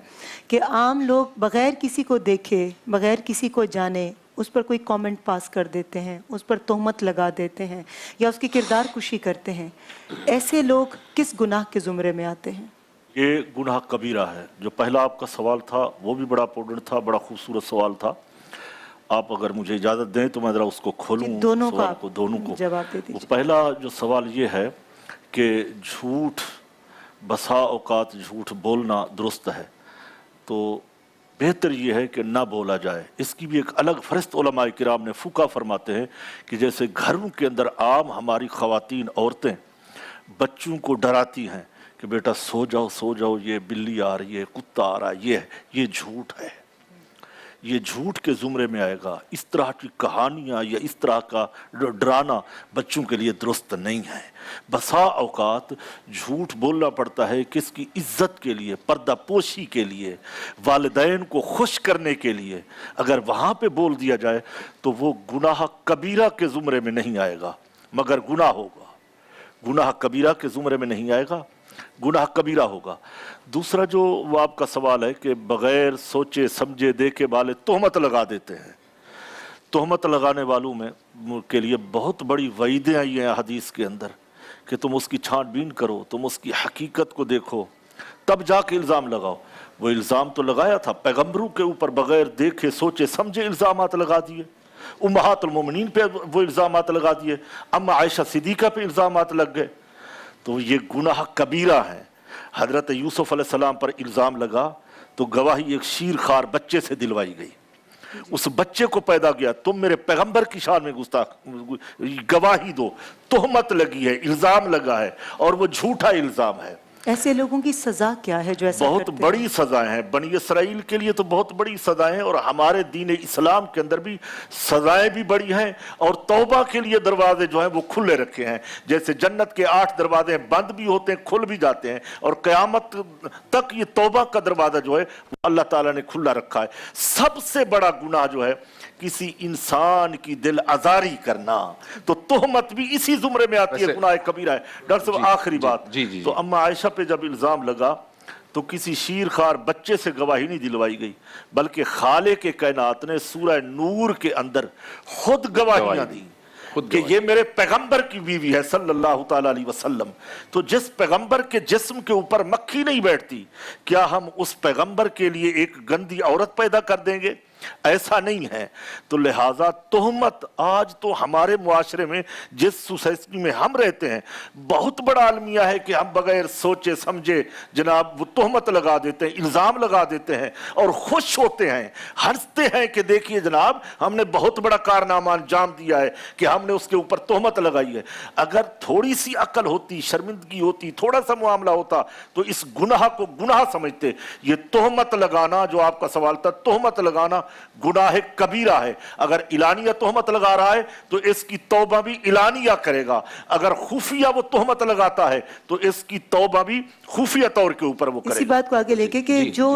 कि आम लोग बग़ैर किसी को देखे, बग़ैर किसी को जाने उस पर कोई कमेंट पास कर देते हैं, उस पर तोहमत लगा देते हैं या उसकी किरदार कुशी करते हैं। ऐसे लोग किस गुनाह के ज़ुमरे में आते हैं? ये गुनाह कबीरा है। जो पहला आपका सवाल था वो भी बड़ा इंपॉर्टेंट था, बड़ा खूबसूरत सवाल था। आप अगर मुझे इजाज़त दें तो मैं ज़रा उसको खोलूँ, दोनों को जवाब दे दीजिए। पहला जो सवाल ये है कि झूठ, बसा औकात झूठ बोलना दुरुस्त है, तो बेहतर ये है कि ना बोला जाए। इसकी भी एक अलग फरिस्त उलमाए किराम ने फुका फरमाते हैं कि जैसे घरों के अंदर आम हमारी ख़वातीन औरतें बच्चों को डराती हैं कि बेटा सो जाओ, ये बिल्ली आ रही है, कुत्ता आ रहा है, ये झूठ है, ये झूठ के ज़ुमरे में आएगा। इस तरह की कहानियाँ या इस तरह का डराना बच्चों के लिए दुरुस्त नहीं है। बसा औकात झूठ बोलना पड़ता है किसकी इज्जत के लिए, पर्दा पोशी के लिए, वालिदैन को खुश करने के लिए। अगर वहाँ पे बोल दिया जाए तो वो गुनाह कबीरा के ज़ुमरे में नहीं आएगा, मगर गुनाह होगा। गुनाह कबीरा के ज़ुमरे में नहीं आएगा, गुनाह कबीरा होगा। दूसरा जो वो आपका सवाल है कि बगैर सोचे समझे देखे वाले तोहमत लगा देते हैं। तोहमत लगाने वालों में के लिए बहुत बड़ी वईदें आई हैं हदीस के अंदर कि तुम उसकी छांटबीन करो, तुम उसकी हकीकत को देखो, तब जाके इल्ज़ाम लगाओ। वो इल्ज़ाम तो लगाया था पैगम्बरों के ऊपर, बगैर देखे सोचे समझे इल्ज़ामात लगा दिए। उम्महातुल मोमिनीन पे वो इल्ज़ामात लगा दिए, अम्मा आयशा सिद्दीक़ा पे इल्ज़ामात लग गए। तो ये गुनाह कबीरा है। हजरत यूसुफ अलैहिस्सलाम पर इल्ज़ाम लगा तो गवाही एक शीरखार बच्चे से दिलवाई गई, उस बच्चे को पैदा किया, तुम मेरे पैगंबर की शान में गुस्ताख गवाही दो। तोहमत लगी है, इल्ज़ाम लगा है और वो झूठा इल्ज़ाम है। ऐसे लोगों की सजा क्या है जो ऐसा बहुत करते बड़ी हैं? सजाएं हैं। बनी इसराइल के लिए तो बहुत बड़ी सजाएं हैं और हमारे दीन इस्लाम के अंदर भी सजाएं भी बड़ी हैं और तौबा के लिए दरवाजे जो हैं वो खुले रखे हैं। जैसे जन्नत के 8 दरवाजे बंद भी होते हैं, खुल भी जाते हैं, और क़यामत तक ये तौबा का दरवाजा जो है अल्लाह ताला ने खुला रखा है। सबसे बड़ा गुनाह जो है किसी इंसान की दिल आजारी करना, तो तोहमत भी इसी जुमरे में आती है, गुनाह कबीरा है। डॉक्टर साहब आखिरी बात, तो अम्मा आयशा पे जब इल्जाम लगा तो किसी शीरखार बच्चे से गवाही नहीं दिलवाई गई, बल्कि खाले के कायनात ने सूरह नूर के अंदर खुद गवाहियां दी कि ये मेरे पैगंबर की बीवी है सल्लल्लाहु ताला अलैहि वसल्लम। तो जिस पैगंबर के जिस्म के ऊपर मक्खी नहीं बैठती, क्या हम उस पैगंबर के लिए एक गंदी औरत पैदा कर देंगे? ऐसा नहीं है। तो लिहाजा तोहमत आज तो हमारे मुआशरे में, जिस सोसाइटी में हम रहते हैं, बहुत बड़ा अलमिया है कि हम बगैर सोचे समझे जनाब वो तोहमत लगा देते हैं, इल्ज़ाम लगा देते हैं और खुश होते हैं, हंसते हैं कि देखिए जनाब हमने बहुत बड़ा कारनामा अंजाम दिया है कि हमने उसके ऊपर तोहमत लगाई है। अगर थोड़ी सी अकल होती, शर्मिंदगी होती, थोड़ा सा मामला होता तो इस गुनाह को गुनाह समझते। ये तोहमत लगाना जो आपका सवाल था, तोहमत लगाना गुनाह कबीरा है। अगर इलानिया तोहमत लगा रहा है तो इसकी तौबा भी इलानिया करेगा, अगर खुफिया वो तोहमत लगाता है तो इसकी तौबा भी खुफिया तौर के ऊपर वो करेगा। इसी बात को आगे लेके कि जो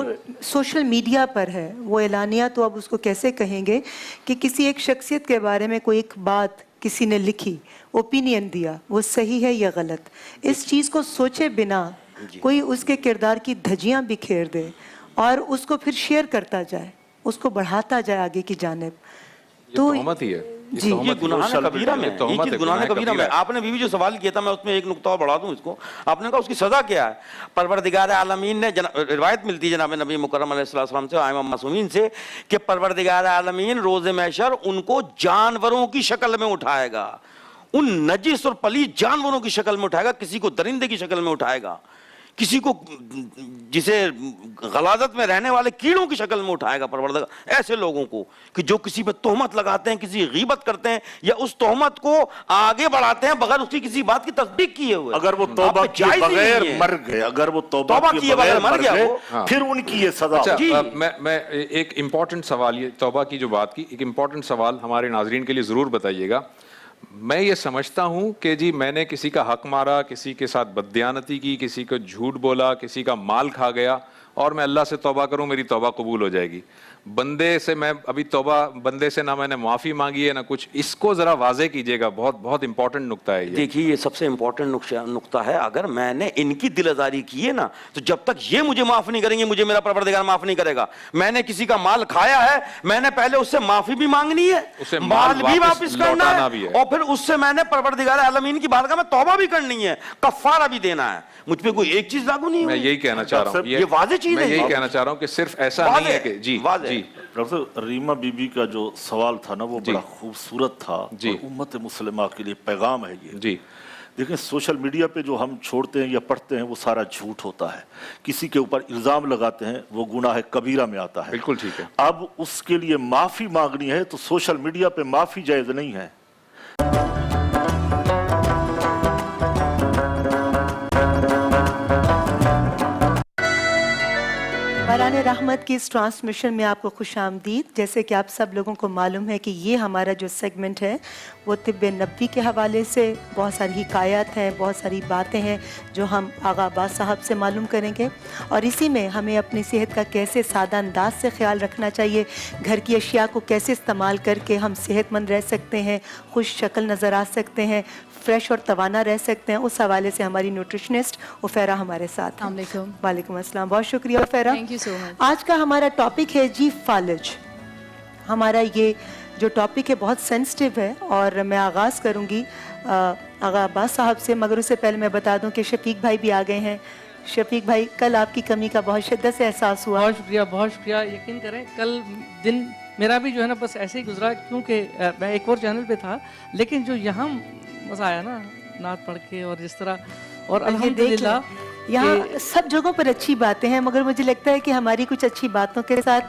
सोशल मीडिया पर है वो एलानिया, तो अब उसको कैसे कहेंगे कि किसी एक शख्सियत के बारे में कोई एक बात किसी ने लिखी, ओपिनियन दिया, वो सही है या गलत, इस चीज़ को सोचे बिना कोई उसके किरदार की धज्जियाँ बिखेर दे और उसको फिर शेयर करता जाए, उसको बढ़ाता जाए आगे की जानिब, तो तोहमत ही है। जी, ये गुनाह कबीरा में, ये तोहमत चीज है, गुनाह गुनाह कबीरा में। कबीरा है। आपने बीवी जो सवाल किया था, मैं उसमें एक नुक्ता और बढ़ा दूं इसको। आपने कहा उसकी सजा क्या है? परवरदिगार आलमीन ने रिवायत मिलती है जनाब नबी मुकर्रम अलैहिस्सलाम से, आइमा मासूमीन से, कि परवरदिगार आलमीन रोज़े महशर उनको जानवरों की शक्ल में उठाएगा, उन नजिस और पलीद जानवरों की शक्ल में उठाएगा, किसी को दरिंदे की शक्ल में उठाएगा, किसी को जिसे गलाजत में रहने वाले कीड़ों की शक्ल में उठाएगा परवरदिगार ऐसे लोगों को कि जो किसी पे तोहमत लगाते हैं, किसी गीबत करते हैं, या उस तोहमत को आगे बढ़ाते हैं बगैर उसकी किसी बात की तस्दीक किए हुए। अगर वो तौबा किए बगैर मर गए, अगर वो तौबा किए बगैर मर गए, फिर उनकी ये सजा। अच्छा, मैं एक इम्पोर्टेंट सवाल, ये तौबा की जो बात की, एक इम्पोर्टेंट सवाल हमारे नाजरीन के लिए ज़रूर बताइएगा। मैं ये समझता हूँ कि जी मैंने किसी का हक मारा, किसी के साथ बददियानती की, किसी को झूठ बोला, किसी का माल खा गया, और मैं अल्लाह से तौबा करूँ मेरी तौबा कबूल हो जाएगी। बंदे से मैं अभी तौबा, बंदे से ना मैंने माफ़ी मांगी है ना कुछ, इसको ज़रा वाज़े कीजिएगा, बहुत बहुत इंपॉर्टेंट नुक्ता है ये। देखिए, ये सबसे इंपॉर्टेंट नुक्ता है। अगर मैंने इनकी दिलआज़ारी की है ना, तो जब तक ये मुझे माफ़ नहीं करेंगे, मुझे मेरा परवरदिगार माफ़ नहीं करेगा। मैंने किसी का माल खाया है, मैंने पहले उससे माफ़ी भी मांगनी है, उसे माल भी वापस करना भी है, और फिर उससे मैंने परवरदिगार आलमीन की बारगाह में तौबा भी करनी है, कफ़ारा भी देना है। मुझ पे कोई एक चीज लागू नहीं है। मैं यही कहना चाह रहा हूँ, ये वाज़ेह चीज़ है। मैं यही कहना चाह रहा हूँ कि सिर्फ ऐसा नहीं है कि जी जी। डॉक्टर रीमा बीबी का जो सवाल था ना, वो बड़ा खूबसूरत था जी। और उम्मत मुस्लिमा के लिए पैगाम है ये जी। देखें, सोशल मीडिया पे जो हम छोड़ते हैं या पढ़ते हैं वो सारा झूठ होता है, किसी के ऊपर इल्जाम लगाते हैं, वो गुनाह कबीरा में आता है। बिल्कुल ठीक है। अब उसके लिए माफी मांगनी है तो सोशल मीडिया पे माफी जायज नहीं है। बरान रहमत की इस ट्रांसमिशन में आपको खुशामदीद। जैसे कि आप सब लोगों को मालूम है कि ये हमारा जो सेगमेंट है वो तिब्ब नबवी के हवाले से बहुत सारी हिकायत हैं, बहुत सारी बातें हैं जो हम आगा अब्बास साहब से मालूम करेंगे, और इसी में हमें अपनी सेहत का कैसे सादा अंदाज से ख्याल रखना चाहिए, घर की अशिया को कैसे इस्तेमाल करके हम सेहतमंद रह सकते हैं, खुश शक्ल नज़र आ सकते हैं, फ्रेश और तवाना रह सकते हैं, उस हवाले से हमारी न्यूट्रिशनिस्ट उफेरा हमारे साथ हैं। वालेकुम अस्सलाम, बहुत शुक्रिया उफेरा। Thank you so much. आज का हमारा टॉपिक है जी फालिज। हमारा ये जो टॉपिक है बहुत सेंसिटिव है, और मैं आगाज़ करूँगी आगा अब्बास साहब से, मगर उससे पहले मैं बता दूं कि शफीक भाई भी आ गए हैं। शफीक भाई, कल आपकी कमी का बहुत शिद्दत से एहसास हुआ। बहुत शुक्रिया। यकीन करें कल दिन मेरा भी जो है ना बस ऐसे ही गुजरा, क्योंकि मैं एक और चैनल पे था, लेकिन जो यहाँ मज़ा आया ना नात पढ़ के, और जिस तरह, और अल्हम्दुलिल्लाह यहाँ सब जगहों पर अच्छी बातें हैं, मगर मुझे लगता है कि हमारी कुछ अच्छी बातों के साथ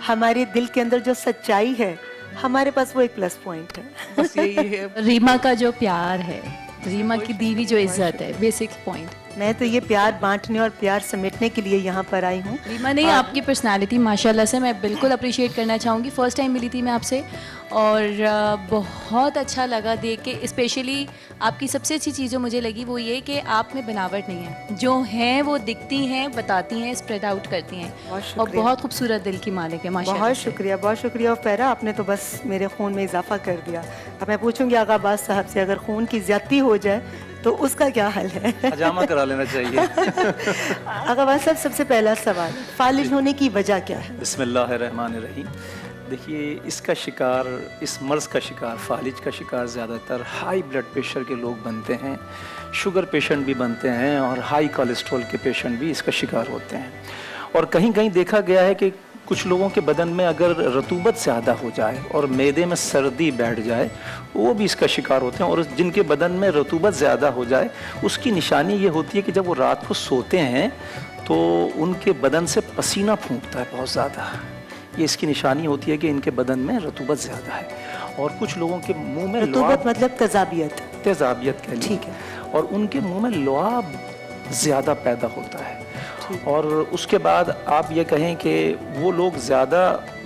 हमारे दिल के अंदर जो सच्चाई है, हमारे पास वो एक प्लस पॉइंट है। बस यही है। रीमा का जो प्यार है, रीमा की दीवी जो इज्जत है, बेसिक पॉइंट। मैं तो ये प्यार बांटने और प्यार समेटने के लिए यहाँ पर आई हूँ। रीमा नहीं, आपकी पर्सनालिटी माशाल्लाह से मैं बिल्कुल अप्रिशिएट करना चाहूँगी। फ़र्स्ट टाइम मिली थी मैं आपसे, और बहुत अच्छा लगा देख के। स्पेशली आपकी सबसे अच्छी चीज़ जो मुझे लगी वो ये कि आप में बनावट नहीं है, जो हैं वो दिखती हैं, बताती हैं, स्प्रेड आउट करती हैं, और बहुत खूबसूरत दिल की मालिक है माशाल्लाह। बहुत शुक्रिया उफेरा, आपने तो बस मेरे खून में इजाफा कर दिया। अब मैं पूछूंगी आगा अब्बास साहब से, अगर खून की ज्यादती हो जाए तो उसका क्या हल है? हजामा करा लेना चाहिए। आगा अब्बास साहब, सबसे पहला सवाल, फालिज होने की वजह क्या है? बिस्मिल्लाहिर्रहमानिर्रहीम। देखिए, इसका शिकार, इस मर्ज़ का शिकार, फालिज का शिकार ज़्यादातर हाई ब्लड प्रेशर के लोग बनते हैं, शुगर पेशेंट भी बनते हैं, और हाई कोलेस्ट्रॉल के पेशेंट भी इसका शिकार होते हैं। और कहीं कहीं देखा गया है कि कुछ लोगों के बदन में अगर रतूबत ज़्यादा हो जाए और मैदे में सर्दी बैठ जाए, वो भी इसका शिकार होते हैं। और जिनके बदन में रतूबत ज़्यादा हो जाए, उसकी निशानी ये होती है कि जब वो रात को सोते हैं तो उनके बदन से पसीना फूंकता है बहुत ज़्यादा। ये इसकी निशानी होती है कि इनके बदन में रतूबत ज़्यादा है। और कुछ लोगों के मुंह में रतूबत मतलब तेजाबियत कह लीजिए, ठीक है, और उनके मुंह में लुआब ज़्यादा पैदा होता है। और उसके बाद आप ये कहें कि वो लोग ज़्यादा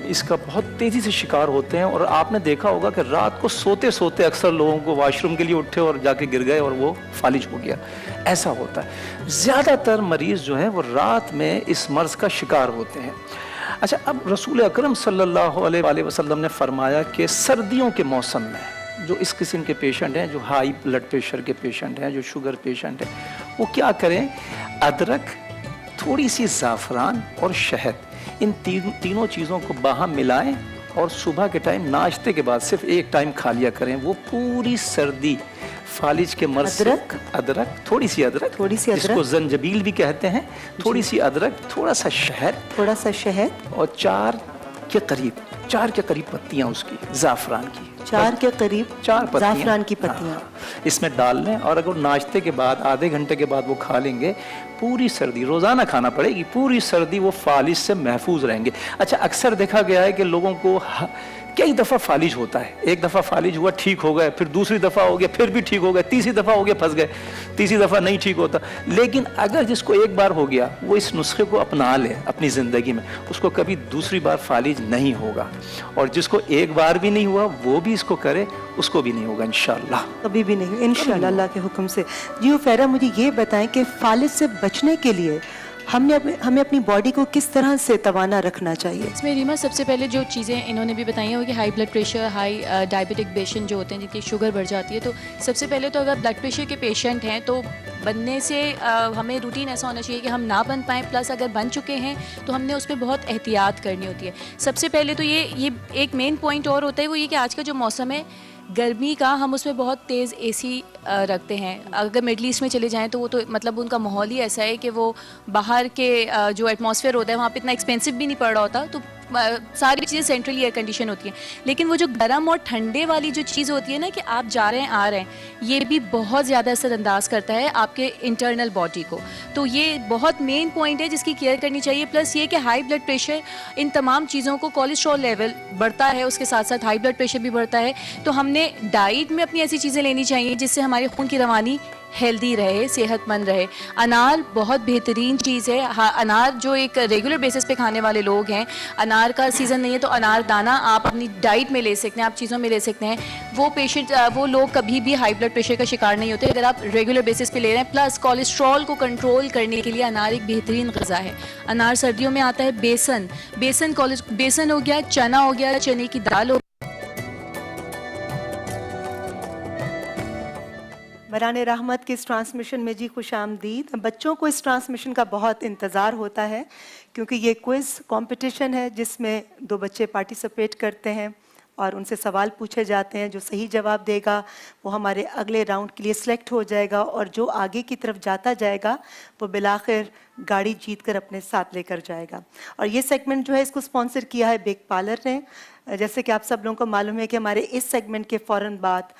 इसका बहुत तेज़ी से शिकार होते हैं। और आपने देखा होगा कि रात को सोते सोते अक्सर लोगों को वॉशरूम के लिए उठे और जाके गिर गए और वो फालिज हो गया, ऐसा होता है। ज़्यादातर मरीज़ जो हैं वो रात में इस मर्ज़ का शिकार होते हैं। अच्छा, अब रसूल अकरम सल्लल्लाहु अलैहि वसल्लम ने फरमाया कि सर्दियों के मौसम में जो इस किस्म के पेशेंट हैं, जो हाई ब्लड प्रेशर के पेशेंट हैं, जो शुगर पेशेंट हैं, वो क्या करें? अदरक, थोड़ी सी ज़ाफ़रान और शहद, इन तीनों चीज़ों को बाहम मिलाएं और सुबह के टाइम नाश्ते के बाद सिर्फ एक टाइम खा लिया करें, वो पूरी सर्दी फालिज के मर्ज से- अदरक, थोड़ी सी अदरक, जिसको जंजबील भी कहते हैं, थोड़ी सी अदरक, थोड़ा सा शहद और 4 के करीब पत्तियां उसकी ज़ाफ़रान की, 4 के करीब 4 पत्तियां ज़ाफ़रान की पत्तियां इसमें डाल लें, और अगर नाश्ते के बाद आधे घंटे के बाद वो खा लेंगे, पूरी सर्दी रोज़ाना खाना पड़ेगी, पूरी सर्दी वो फालिज से महफूज रहेंगे। अच्छा, अक्सर देखा गया है कि लोगों को कई दफ़ा फालिज होता है, एक दफ़ा फालिज हुआ ठीक हो गए, फिर दूसरी दफ़ा हो गया, फिर भी ठीक हो गए, तीसरी दफ़ा हो गया फंस गए, तीसरी दफ़ा नहीं ठीक होता। लेकिन अगर जिसको एक बार हो गया, वो इस नुस्खे को अपना ले अपनी ज़िंदगी में, उसको कभी दूसरी बार फालिज नहीं होगा। और जिसको एक बार भी नहीं हुआ, वो भी इसको करे, उसको भी नहीं होगा इंशाअल्लाह। कभी भी नहीं, इंशाअल्लाह अल्लाह के हुक्म से। जी उफैरा, मुझे ये बताएं कि फालिज से बचने के लिए हमें अपनी बॉडी को किस तरह से तवाना रखना चाहिए? इसमें रीमा सबसे पहले जो चीज़ें इन्होंने भी बताई हैं वो कि high blood pressure, high diabetic patient जो होते हैं जिनकी शुगर बढ़ जाती है, तो सबसे पहले तो अगर ब्लड प्रेशर के पेशेंट हैं तो बनने से हमें रूटीन ऐसा होना चाहिए कि हम ना बन पाएँ, प्लस अगर बन चुके हैं तो हमने उस पर बहुत एहतियात करनी होती है। सबसे पहले तो ये एक मेन पॉइंट और होता है, वो ये कि आज का जो मौसम है गर्मी का, हम उसमें बहुत तेज़ एसी रखते हैं। अगर मिडल ईस्ट में चले जाएं तो वो तो मतलब उनका माहौल ही ऐसा है कि वो बाहर के जो एटमॉस्फेयर होता है वहाँ पे इतना एक्सपेंसिव भी नहीं पड़ रहा होता, तो सारी चीज़ें सेंट्रली एयर कंडीशन होती हैं। लेकिन वो जो गर्म और ठंडे वाली जो चीज़ होती है ना, कि आप जा रहे हैं आ रहे हैं, ये भी बहुत ज़्यादा असरअंदाज करता है आपके इंटरनल बॉडी को। तो ये बहुत मेन पॉइंट है जिसकी केयर करनी चाहिए। प्लस ये कि हाई ब्लड प्रेशर, इन तमाम चीज़ों को, कोलेस्ट्रॉल लेवल बढ़ता है, उसके साथ साथ हाई ब्लड प्रेशर भी बढ़ता है। तो हमने डाइट में अपनी ऐसी चीज़ें लेनी चाहिए जिससे हमारे खून की रवानी हेल्दी रहे, सेहतमंद रहे। अनार बहुत बेहतरीन चीज़ है। हाँ, अनार जो एक रेगुलर बेसिस पे खाने वाले लोग हैं, अनार का सीज़न नहीं है तो अनार दाना आप अपनी डाइट में ले सकते हैं, आप चीज़ों में ले सकते हैं। वो पेशेंट, वो लोग कभी भी हाई ब्लड प्रेशर का शिकार नहीं होते अगर आप रेगुलर बेसिस पे ले रहे हैं। प्लस कोलेस्ट्रॉल को कंट्रोल करने के लिए अनार एक बेहतरीन ग़िज़ा है। अनार सर्दियों में आता है। बेसन हो गया, चना हो गया, चने की दाल हो। बरान रहमत के इस ट्रांसमिशन में जी खुश आमदीद। बच्चों को इस ट्रांसमिशन का बहुत इंतज़ार होता है क्योंकि ये क्विज़ कंपटीशन है जिसमें 2 बच्चे पार्टिसिपेट करते हैं और उनसे सवाल पूछे जाते हैं। जो सही जवाब देगा वो हमारे अगले राउंड के लिए सिलेक्ट हो जाएगा और जो आगे की तरफ जाता जाएगा वो बिलाखिर गाड़ी जीत कर अपने साथ लेकर जाएगा। और ये सेगमेंट जो है इसको स्पॉन्सर किया है बेक पार्लर ने। जैसे कि आप सब लोगों को मालूम है कि हमारे इस सेगमेंट के फ़ौरन बाद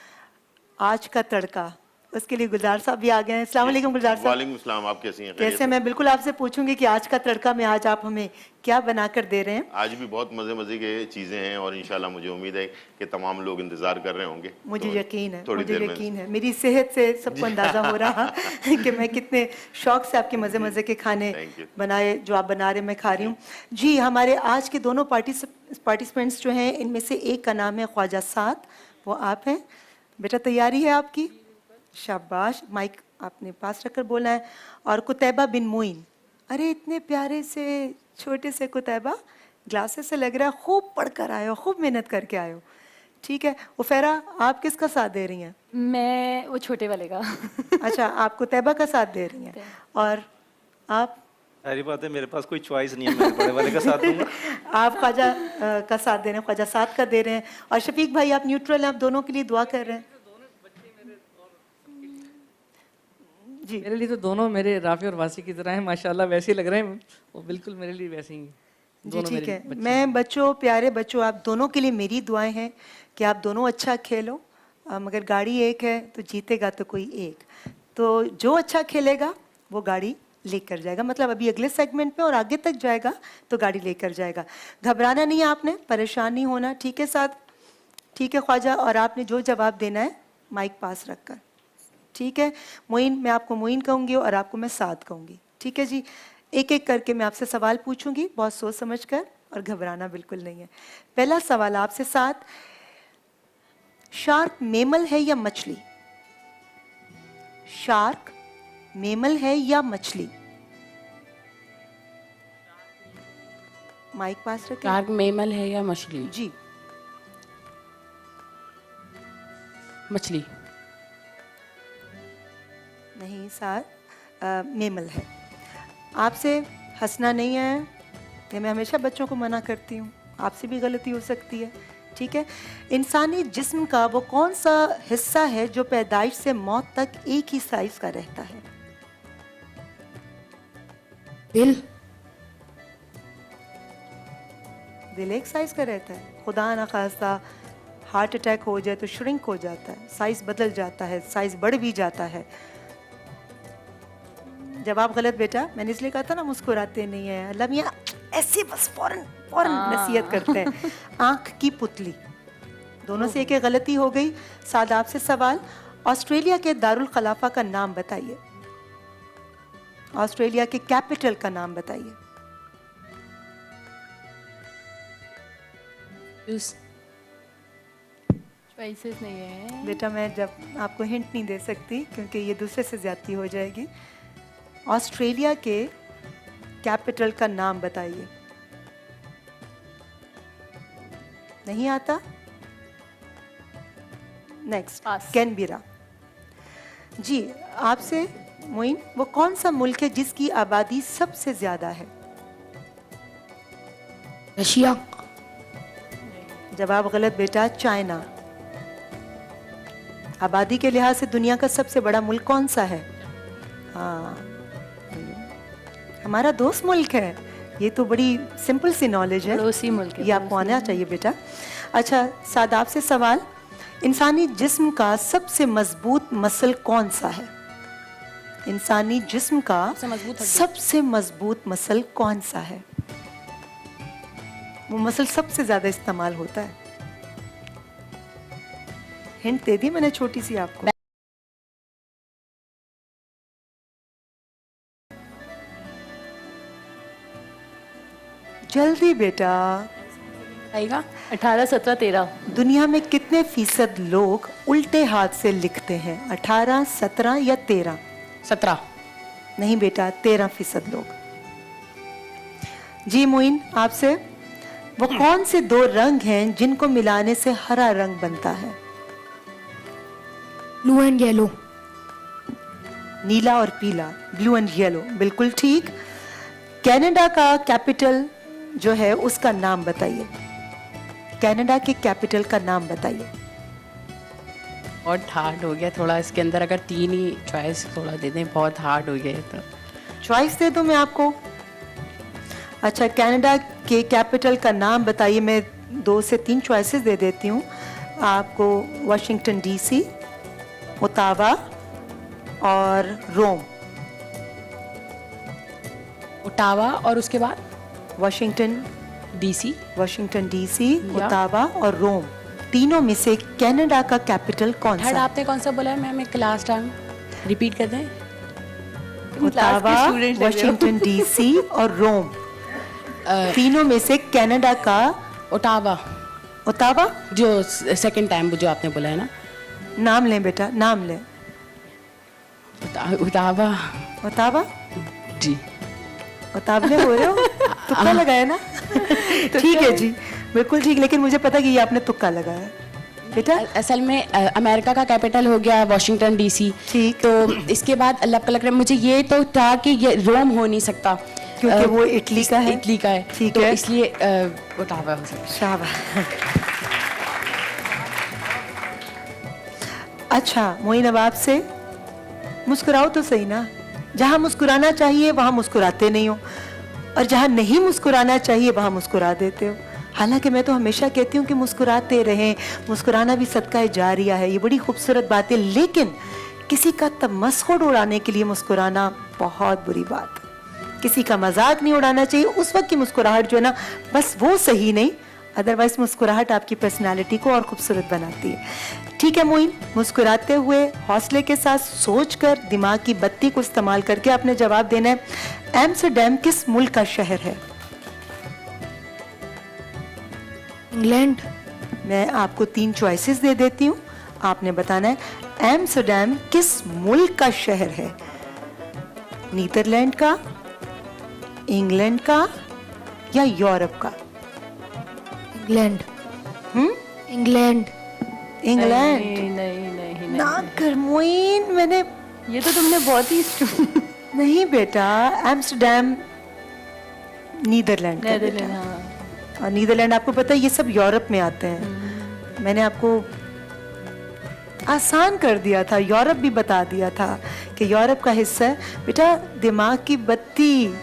आज का तड़का, उसके लिए गुलजार साहब भी आ गए हैं। अस्सलाम वालेकुम गुलजार साहब। वालेकुम सलाम, आप कैसी हैं? कैसे? मैं बिल्कुल आपसे पूछूंगी कि आज का तड़का में आज आप हमें क्या बनाकर दे रहे हैं? आज भी बहुत मज़े के चीज़ें हैं और इंशाल्लाह मुझे उम्मीद है कि तमाम लोग इंतज़ार कर रहे होंगे। मुझे यकीन है, थोड़ी देर में मेरी सेहत से सबको अंदाज़ा हो रहा कि मैं कितने शौक से आपके मज़े के खाने बनाए जो आप बना रहे मैं खा रही हूँ। जी, हमारे आज के दोनों पार्टिसिपेंट्स जो हैं इनमें से एक का नाम है ख्वाजा साद, वो आप हैं। बेटा तैयारी है आपकी? शाबाश, माइक आपने पास रखकर बोलना है। और कुतैबा बिन मोइन, अरे इतने प्यारे से छोटे से कुतैबा, ग्लासेस से लग रहा है खूब पढ़कर आए हो, खूब मेहनत करके आए हो। ठीक है, उफैरा आप किसका साथ दे रही हैं? मैं वो छोटे वाले का। अच्छा, आप कुतैबा का साथ दे रही हैं और आप? सारी बात है, मेरे पास कोई चॉइस नहीं है, मैं बड़े वाले का साथ दूंगा। आप ख्वाजा का साथ दे रहे हैं, ख्वाजा साद का दे रहे हैं। और शफीक भाई आप न्यूट्रल हैं, आप दोनों के लिए दुआ कर रहे हैं। जी, मेरे लिए तो दोनों मेरे राफी और वासी की तरह हैं, माशाल्लाह वैसे ही लग रहे हैं, वो बिल्कुल मेरे लिए वैसे ही हैं। जी ठीक है, मैं बच्चों, प्यारे बच्चों, आप दोनों के लिए मेरी दुआएं हैं कि आप दोनों अच्छा खेलो। मगर गाड़ी एक है तो जीतेगा तो कोई एक, तो जो अच्छा खेलेगा वो गाड़ी लेकर जाएगा, मतलब अभी अगले सेगमेंट में और आगे तक जाएगा तो गाड़ी लेकर जाएगा। घबराना नहीं है आपने, परेशान नहीं होना, ठीक है साथ? ठीक है ख्वाजा, और आपने जो जवाब देना है माइक पास रखकर, ठीक है? मोइन, मैं आपको मोइन कहूँगी और आपको मैं साद कहूँगी, ठीक है जी? एक एक करके मैं आपसे सवाल पूछूंगी, बहुत सोच समझ कर, और घबराना बिल्कुल नहीं है। पहला सवाल आपसे साद, शार्क मेमल है या मछली? शार्क मेमल है या मछली? माइक पास रखें। शार्क मेमल है या मछली? जी। मछली। नहीं सर, मेमल है। आपसे हंसना नहीं है, ये मैं हमेशा बच्चों को मना करती हूँ। آپ سے بھی غلطی ہو سکتی ہے. ٹھیک ہے. انسانی جسم کا وہ کون سا حصہ ہے جو پیدائش سے موت تک ایک ہی سائز کا رہتا ہے؟ دل. دل ایک سائز کا رہتا ہے؟ خدا نخواستہ ہارٹ اٹیک ہو جائے تو شرنک ہو جاتا ہے, سائز بدل جاتا ہے, سائز بڑھ بھی جاتا ہے. جواب غلط بیٹا. میں نے اس لیے کہا تھا نا مسکراتے نہیں ہیں. اللہ میاں ایسے بس فوراً نصیحت کرتے ہیں. آنکھ کی پتلی. دونوں سے ایک غلطی ہو گئی. ساداب سے سوال, آسٹریلیا کے دارالخلافہ کا نام بتائیے. آسٹریلیا کے کیپٹل کا نام بتائیے. چوائسز نہیں ہے بیٹا میں جب آپ کو ہنٹ نہیں دے سکتی کیونکہ یہ دوسرے سے زیادتی ہو جائے گی. آسٹریلیا کے کیپٹل کا نام بتائیے. نہیں آتا؟ Next Canberra. جی آپ سے معین, وہ کون سا ملک ہے جس کی آبادی سب سے زیادہ ہے؟ رشیا. جواب غلط بیٹا. چائنا. آبادی کے لحاظ سے دنیا کا سب سے بڑا ملک کون سا ہے؟ ہاں ہمارا دوست ملک ہے. یہ تو بڑی سمپل سی نالج ہے, پڑوسی ملک ہے, یہ آپ کو آنا چاہیے بیٹا. اچھا ساداب سے سوال, انسانی جسم کا سب سے مضبوط مسل کون سا ہے؟ انسانی جسم کا سب سے مضبوط مسل کون سا ہے؟ وہ مسل سب سے زیادہ استعمال ہوتا ہے. ہنٹ دے دی میں نے چھوٹی سی آپ کو. جلدی بیٹا. آئے گا 18 17 13. دنیا میں کتنے فیصد لوگ الٹے ہاتھ سے لکھتے ہیں؟ 18 17 یا 13؟ 17. نہیں بیٹا 13% لوگ. جی معین آپ سے, وہ کون سے دو رنگ ہیں جن کو ملانے سے ہرا رنگ بنتا ہے؟ بلو اینڈ یلو. نیلا اور پیلا, بلو اینڈ یلو, بالکل ٹھیک. کینیڈا کا کیپٹل جو ہے اس کا نام بتائیے. کینیڈا کے کیپٹل کا نام بتائیے. بہت ہارڈ ہو گیا تھوڑا اس کے اندر, اگر 3 ہی چوائس تھوڑا دے دیں, بہت ہارڈ ہو گیا تو. چوائس دے دوں میں آپ کو. اچھا کینیڈا کے کیپٹل کا نام بتائیے. میں 2 سے 3 چوائسز دے دیتی ہوں آپ کو. واشنگٹن ڈی سی, اوٹاوا اور روم. اوٹاوا اور اس کے بعد Washington D C. Washington D C, Ottawa اور روم. تینوں میں سے کینیڈا کا کیپٹل کون تھرڈ سا؟ آپ نے کون سا بولا ہے میم, ایک لاسٹ ٹائم ریپیٹ کر دیں. اوٹاوا, واشنگٹن ڈی سی اور روم. تینوں میں سے کینیڈا کا اوٹاوا. اوٹاوا جو سیکنڈ ٹائم جو آپ نے بولا ہے نا. نام لیں بیٹا, نام لیں. اوٹاوا. اوٹاوا جی. اوتاولے ہو رہے ہو, تکا لگایا نا. ٹھیک ہے جی بالکل ٹھیک, لیکن مجھے پتا کہ یہ آپ نے تکا لگایا بیٹا. اصل میں امریکہ کا کیپٹل ہو گیا واشنگٹن ڈی سی. ٹھیک. تو اس کے بعد اللہ پاک, مجھے یہ تو تھا کہ یہ روم ہو نہیں سکتا کیونکہ وہ اٹلی کا ہے. اٹلی کا ہے. ٹھیک ہے, اس لیے اوٹاوا ہو سکتا. شاباش. اچھا معین اب آپ سے, مسکراؤ تو صحیح نا. جہاں مسکرانا چاہیے وہاں مسکراتے نہیں ہو, اور جہاں نہیں مسکرانا چاہیے وہاں مسکرا دیتے ہو. حالانکہ میں تو ہمیشہ کہتی ہوں کہ مسکراتے رہیں, مسکرانا بھی صدقہ جاریہ ہے, یہ بڑی خوبصورت بات ہے. لیکن کسی کا تمسخر اڑانے کے لیے مسکرانا بہت بری بات. کسی کا مذاق نہیں اڑانا چاہیے. اس وقت کی مسکراہٹ جو ہے نا, بس وہ صحیح نہیں, ادروائز مسکراہٹ آپ کی پرسنالٹی کو اور خوبصورت بناتی ہے. ٹھیک ہے معین, مسکراتے ہوئے حوصلے کے ساتھ سوچ کر دماغ کی بتی کو استعمال کر کے آپ نے جواب دینا ہے. ایمسٹرڈیم کس ملک کا شہر ہے؟ انگلینڈ. میں آپ کو 3 چوائسز دے دیتی ہوں, آپ نے بتانا ہے ایمسٹرڈیم کس ملک کا شہر ہے. نیدرلینڈ کا, انگلینڈ کا یا یورپ کا؟ انگلینڈ. انگلینڈ. انگلینڈ نہیں نہ کر معین, میں نے یہ تو تم نے بہت ہی نہیں بیٹا, ایمسٹرڈیم نیدرلینڈ کا. ہاں. और नीदरलैंड आपको पता है ये सब यूरोप में आते हैं। मैंने आपको आसान कर दिया था, यूरोप भी बता दिया था कि यूरोप का हिस्सा है। बेटा दिमाग की बत्ती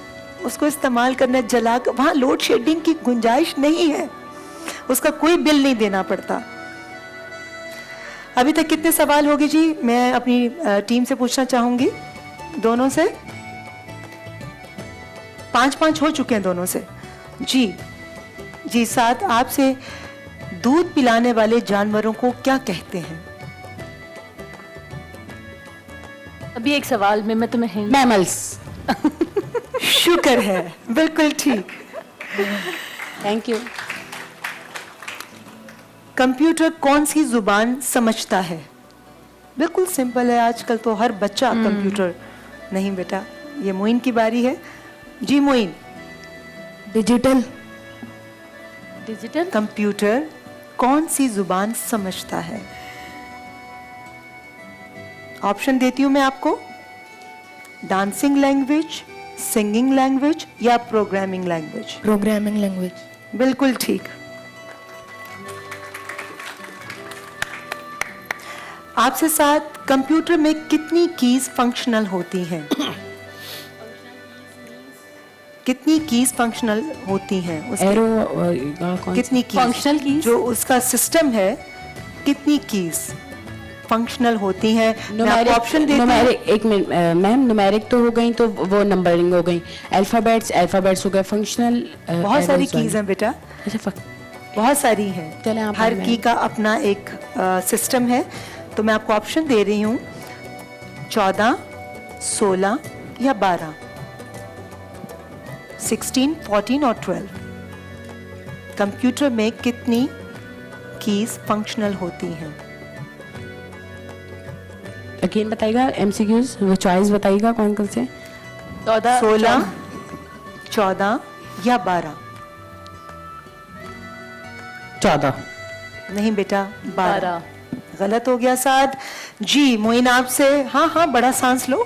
उसको इस्तेमाल करना, जला कर, वहाँ लोड शेडिंग की गुंजाइश नहीं है, उसका कोई बिल नहीं देना पड़ता। अभी तक कितने सवाल हो गए जी? मैं अपनी टीम से पूछना चाहूंगी, दोनों से 5-5 हो चुके हैं दोनों से जी। जी साथ आपसे, दूध पिलाने वाले जानवरों को क्या कहते हैं? अभी एक सवाल में मैं तुम्हें हिंट। मैमल्स। शुक्र है, बिल्कुल ठीक। Thank you. कंप्यूटर कौन सी जुबान समझता है? बिल्कुल सिंपल है, आजकल तो हर बच्चा कंप्यूटर। नहीं बेटा, ये मोइन की बारी है जी। मोइन। डिजिटल। डिजिटल। कंप्यूटर कौन सी जुबान समझता है? ऑप्शन देती हूं मैं आपको, डांसिंग लैंग्वेज, सिंगिंग लैंग्वेज या प्रोग्रामिंग लैंग्वेज? Programming language. बिल्कुल ठीक। आपसे साथ, कंप्यूटर में कितनी कीज फंक्शनल होती हैं? कितनी कीज फंक्शनल होती हैं? एरो कितनी कीज? फंक्शनल कीज जो उसका सिस्टम है, कितनी कीज फंक्शनल होती हैं? मैं आपको ऑप्शन देती हूं। न्यूमेरिक, एक मिनट मैम, न्यूमेरिक तो हो गई, तो वो नंबरिंग हो गई। अल्फाबेट्स हो गए, फंक्शनल बहुत सारी कीज हैं बेटा, बहुत सारी चले हैं, आप हर हमें। की का अपना एक सिस्टम है। तो मैं आपको ऑप्शन दे रही हूँ, 14, 16 या 12, 16, 14 और 12। कंप्यूटर में कितनी कीज फंक्शनल होती हैं? अगेन बताइएगा, एमसीक्यूज वो चॉइस बताइएगा कौन कौन से? 16, 14 या 12? 14। नहीं बेटा, 12। गलत हो गया साद जी। मोइन आपसे, हाँ हाँ बड़ा सांस लो।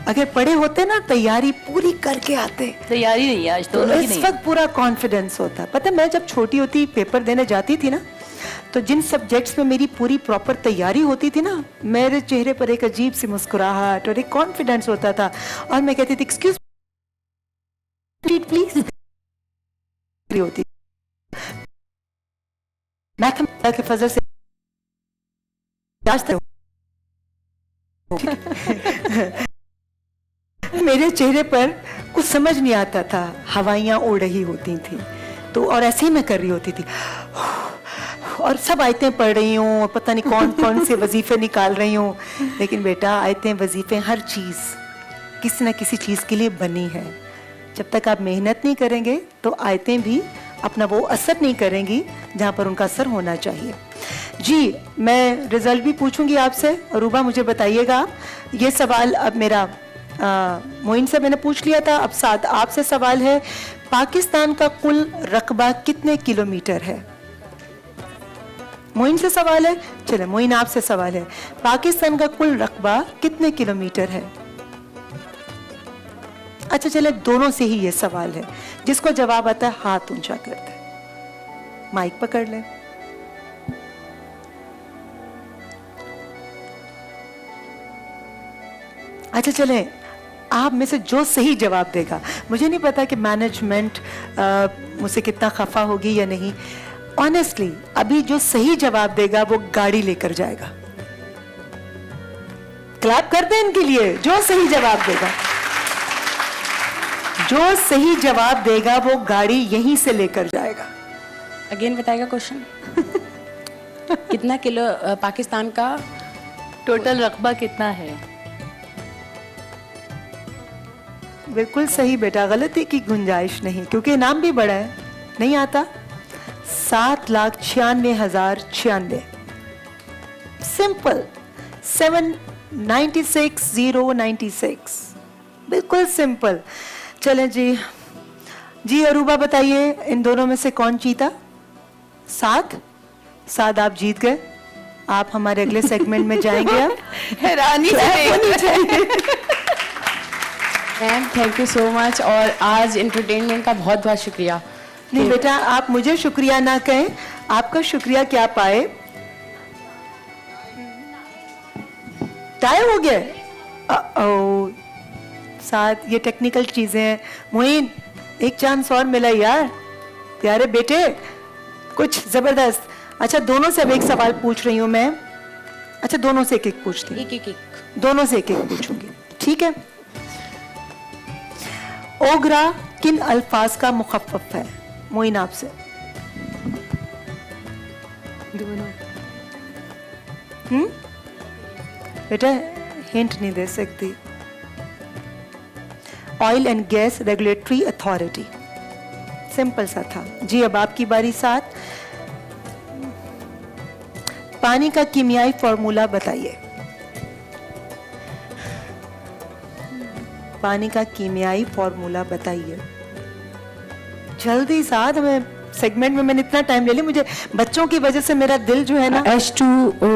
अगर पढ़े होते ना, तैयारी पूरी करके आते, तैयारी नहीं है आज तो दोनों की इस नहीं। वक्त पूरा कॉन्फिडेंस होता। पता है, मैं जब छोटी होती पेपर देने जाती थी ना, तो जिन सब्जेक्ट्स में मेरी पूरी प्रॉपर तैयारी होती थी ना, मेरे चेहरे पर एक अजीब सी मुस्कुराहट और एक कॉन्फिडेंस होता था, और मैं कहती थी एक्सक्यूज प्लीज होती। मैथमेटिक्स के फजल से मेरे चेहरे पर कुछ समझ नहीं आता था, हवाइयां उड़ रही होती थी, तो और ऐसे ही मैं कर रही होती थी, और सब आयतें पढ़ रही हूँ, और पता नहीं कौन कौन से वजीफे निकाल रही हूँ। लेकिन बेटा, आयतें वजीफे हर चीज़ किसी न किसी चीज़ के लिए बनी है। जब तक आप मेहनत नहीं करेंगे तो आयतें भी अपना वो असर नहीं करेंगी जहाँ पर उनका असर होना चाहिए। जी, मैं रिजल्ट भी पूछूंगी आपसे। अरूबा मुझे बताइएगा, ये सवाल अब मेरा मोइन से मैंने पूछ लिया था, अब साथ आपसे सवाल है, पाकिस्तान का कुल रकबा कितने किलोमीटर है? मोइन से सवाल है। चले मोइन आपसे सवाल है, पाकिस्तान का कुल रकबा कितने किलोमीटर है? अच्छा चले, दोनों से ही ये सवाल है, जिसको जवाब आता है हाथ ऊंचा कर दे, माइक पकड़ ले। अच्छा चले, आप में से जो सही जवाब देगा, मुझे नहीं पता कि मैनेजमेंट मुझसे कितना खफा होगी या नहीं, ऑनेस्टली अभी जो सही जवाब देगा वो गाड़ी लेकर जाएगा। क्लैप कर दें इनके लिए, जो सही जवाब देगा, जो सही जवाब देगा वो गाड़ी यहीं से लेकर जाएगा। अगेन बताएगा क्वेश्चन। कितना किलो पाकिस्तान का टोटल रकबा कितना है? बिल्कुल सही बेटा, गलती की गुंजाइश नहीं, क्योंकि नाम भी बड़ा है। नहीं आता? 7,96,096। सिंपल, 796,096, बिल्कुल सिंपल। चलें जी। जी अरूबा बताइए, इन दोनों में से कौन जीता? साद आप जीत गए। आप हमारे अगले सेगमेंट में जाएंगे। अब हैरानी से होनी चाहिए। میم تھینک یو سو مچ. اور آج انٹرٹینمنٹ کا بہت بہت شکریہ. نہیں بیٹا آپ مجھے شکریہ نہ کہیں, آپ کا شکریہ کیا پائے. ٹائم ہو گیا. ساتھ یہ ٹیکنیکل چیزیں ہیں. معین ایک چانس اور ملا یار, پیارے بیٹے کچھ زبردست. اچھا دونوں سے اب ایک سوال پوچھ رہی ہوں میں. اچھا دونوں سے ایک ایک پوچھتی ہوں, ایک دونوں سے ایک ایک پوچھوں گی, ٹھیک ہے. اوگرا کن الفاظ کا مخفف ہے؟ معین آپ سے. بیٹا ہنٹ نہیں دے سکتی. Oil and gas regulatory authority, simple سا تھا. جی اب آپ کی باری. ساتھ پانی کا کیمیائی فارمولا بتائیے. پانی کا کیمیائی فارمولا بتائیے جلدی. ساتھ میں سیگمنٹ میں نے اتنا ٹائم لے لیا, مجھے بچوں کی وجہ سے میرا دل جو ہے نا. H2O.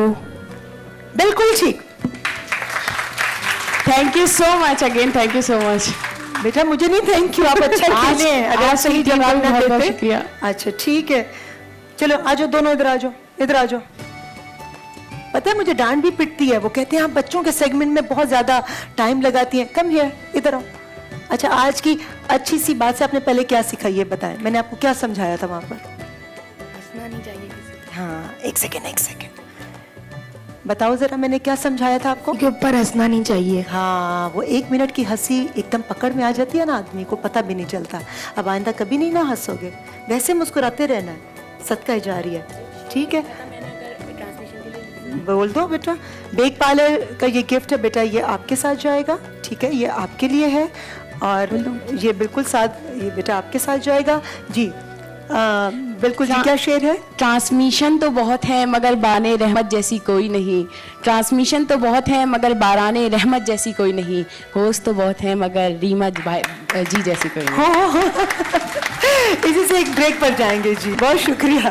بالکل ٹھیک. Thank you so much again, thank you so much. بیٹا مجھے نہیں تھینک یو, آپ اچھا کھیلے ہیں. اگر آپ صحیح جواب نہ بہت بہت دیتے. شکریہ. اچھا ٹھیک ہے, چلو آ جاؤ دونوں, ادھر آ جاؤ, ادھر آ جاؤ. پتہ ہے مجھے ڈانٹ بھی پٹتی ہے, وہ کہتے ہیں آپ بچوں کے سیگمنٹ میں بہت زیادہ ٹائم لگاتی ہیں. کم ہیئر, ادھر آؤ. اچھا آج کی اچھی سی بات سے آپ نے پہلے کیا سیکھا یہ بتائیں. میں نے آپ کو کیا سمجھایا تھا وہاں پر؟ ہنسنا نہیں چاہیے کسی ہاں ایک سیکنڈ بتاؤ ذرا, میں نے کیا سمجھایا تھا آپ کو؟ کے اوپر ہنسنا نہیں چاہیے. ہاں وہ 1 منٹ کی ہنسی ایک دم پکڑ میں آ جاتی ہے نا, آدمی کو پتہ بھی نہیں چلتا. اب آئندہ کبھی نہیں نہ ہنسو گے, ویسے مسکراتے رہنا ہے, صدقہ جاری ہے. ٹھیک ہے بول دو بیٹا. بیک پارلر کا یہ گفٹ ہے بیٹا, یہ آپ کے ساتھ جائے گا, ٹھیک ہے, یہ آپ کے لیے ہے. اور یہ بالکل ساتھ, یہ بیٹا آپ کے ساتھ جائے گا. جی بالکل. جی کیا شعر ہے؟ ٹرانسمیشن تو بہت ہے مگر باران رحمت جیسی کوئی نہیں. ٹرانسمیشن تو بہت ہے مگر باران رحمت جیسی کوئی نہیں. ہوش تو بہت ہے مگر ریما جی جیسی کوئی نہیں. اسی سے ایک بریک پر جائیں گے. جی بہت شکریہ.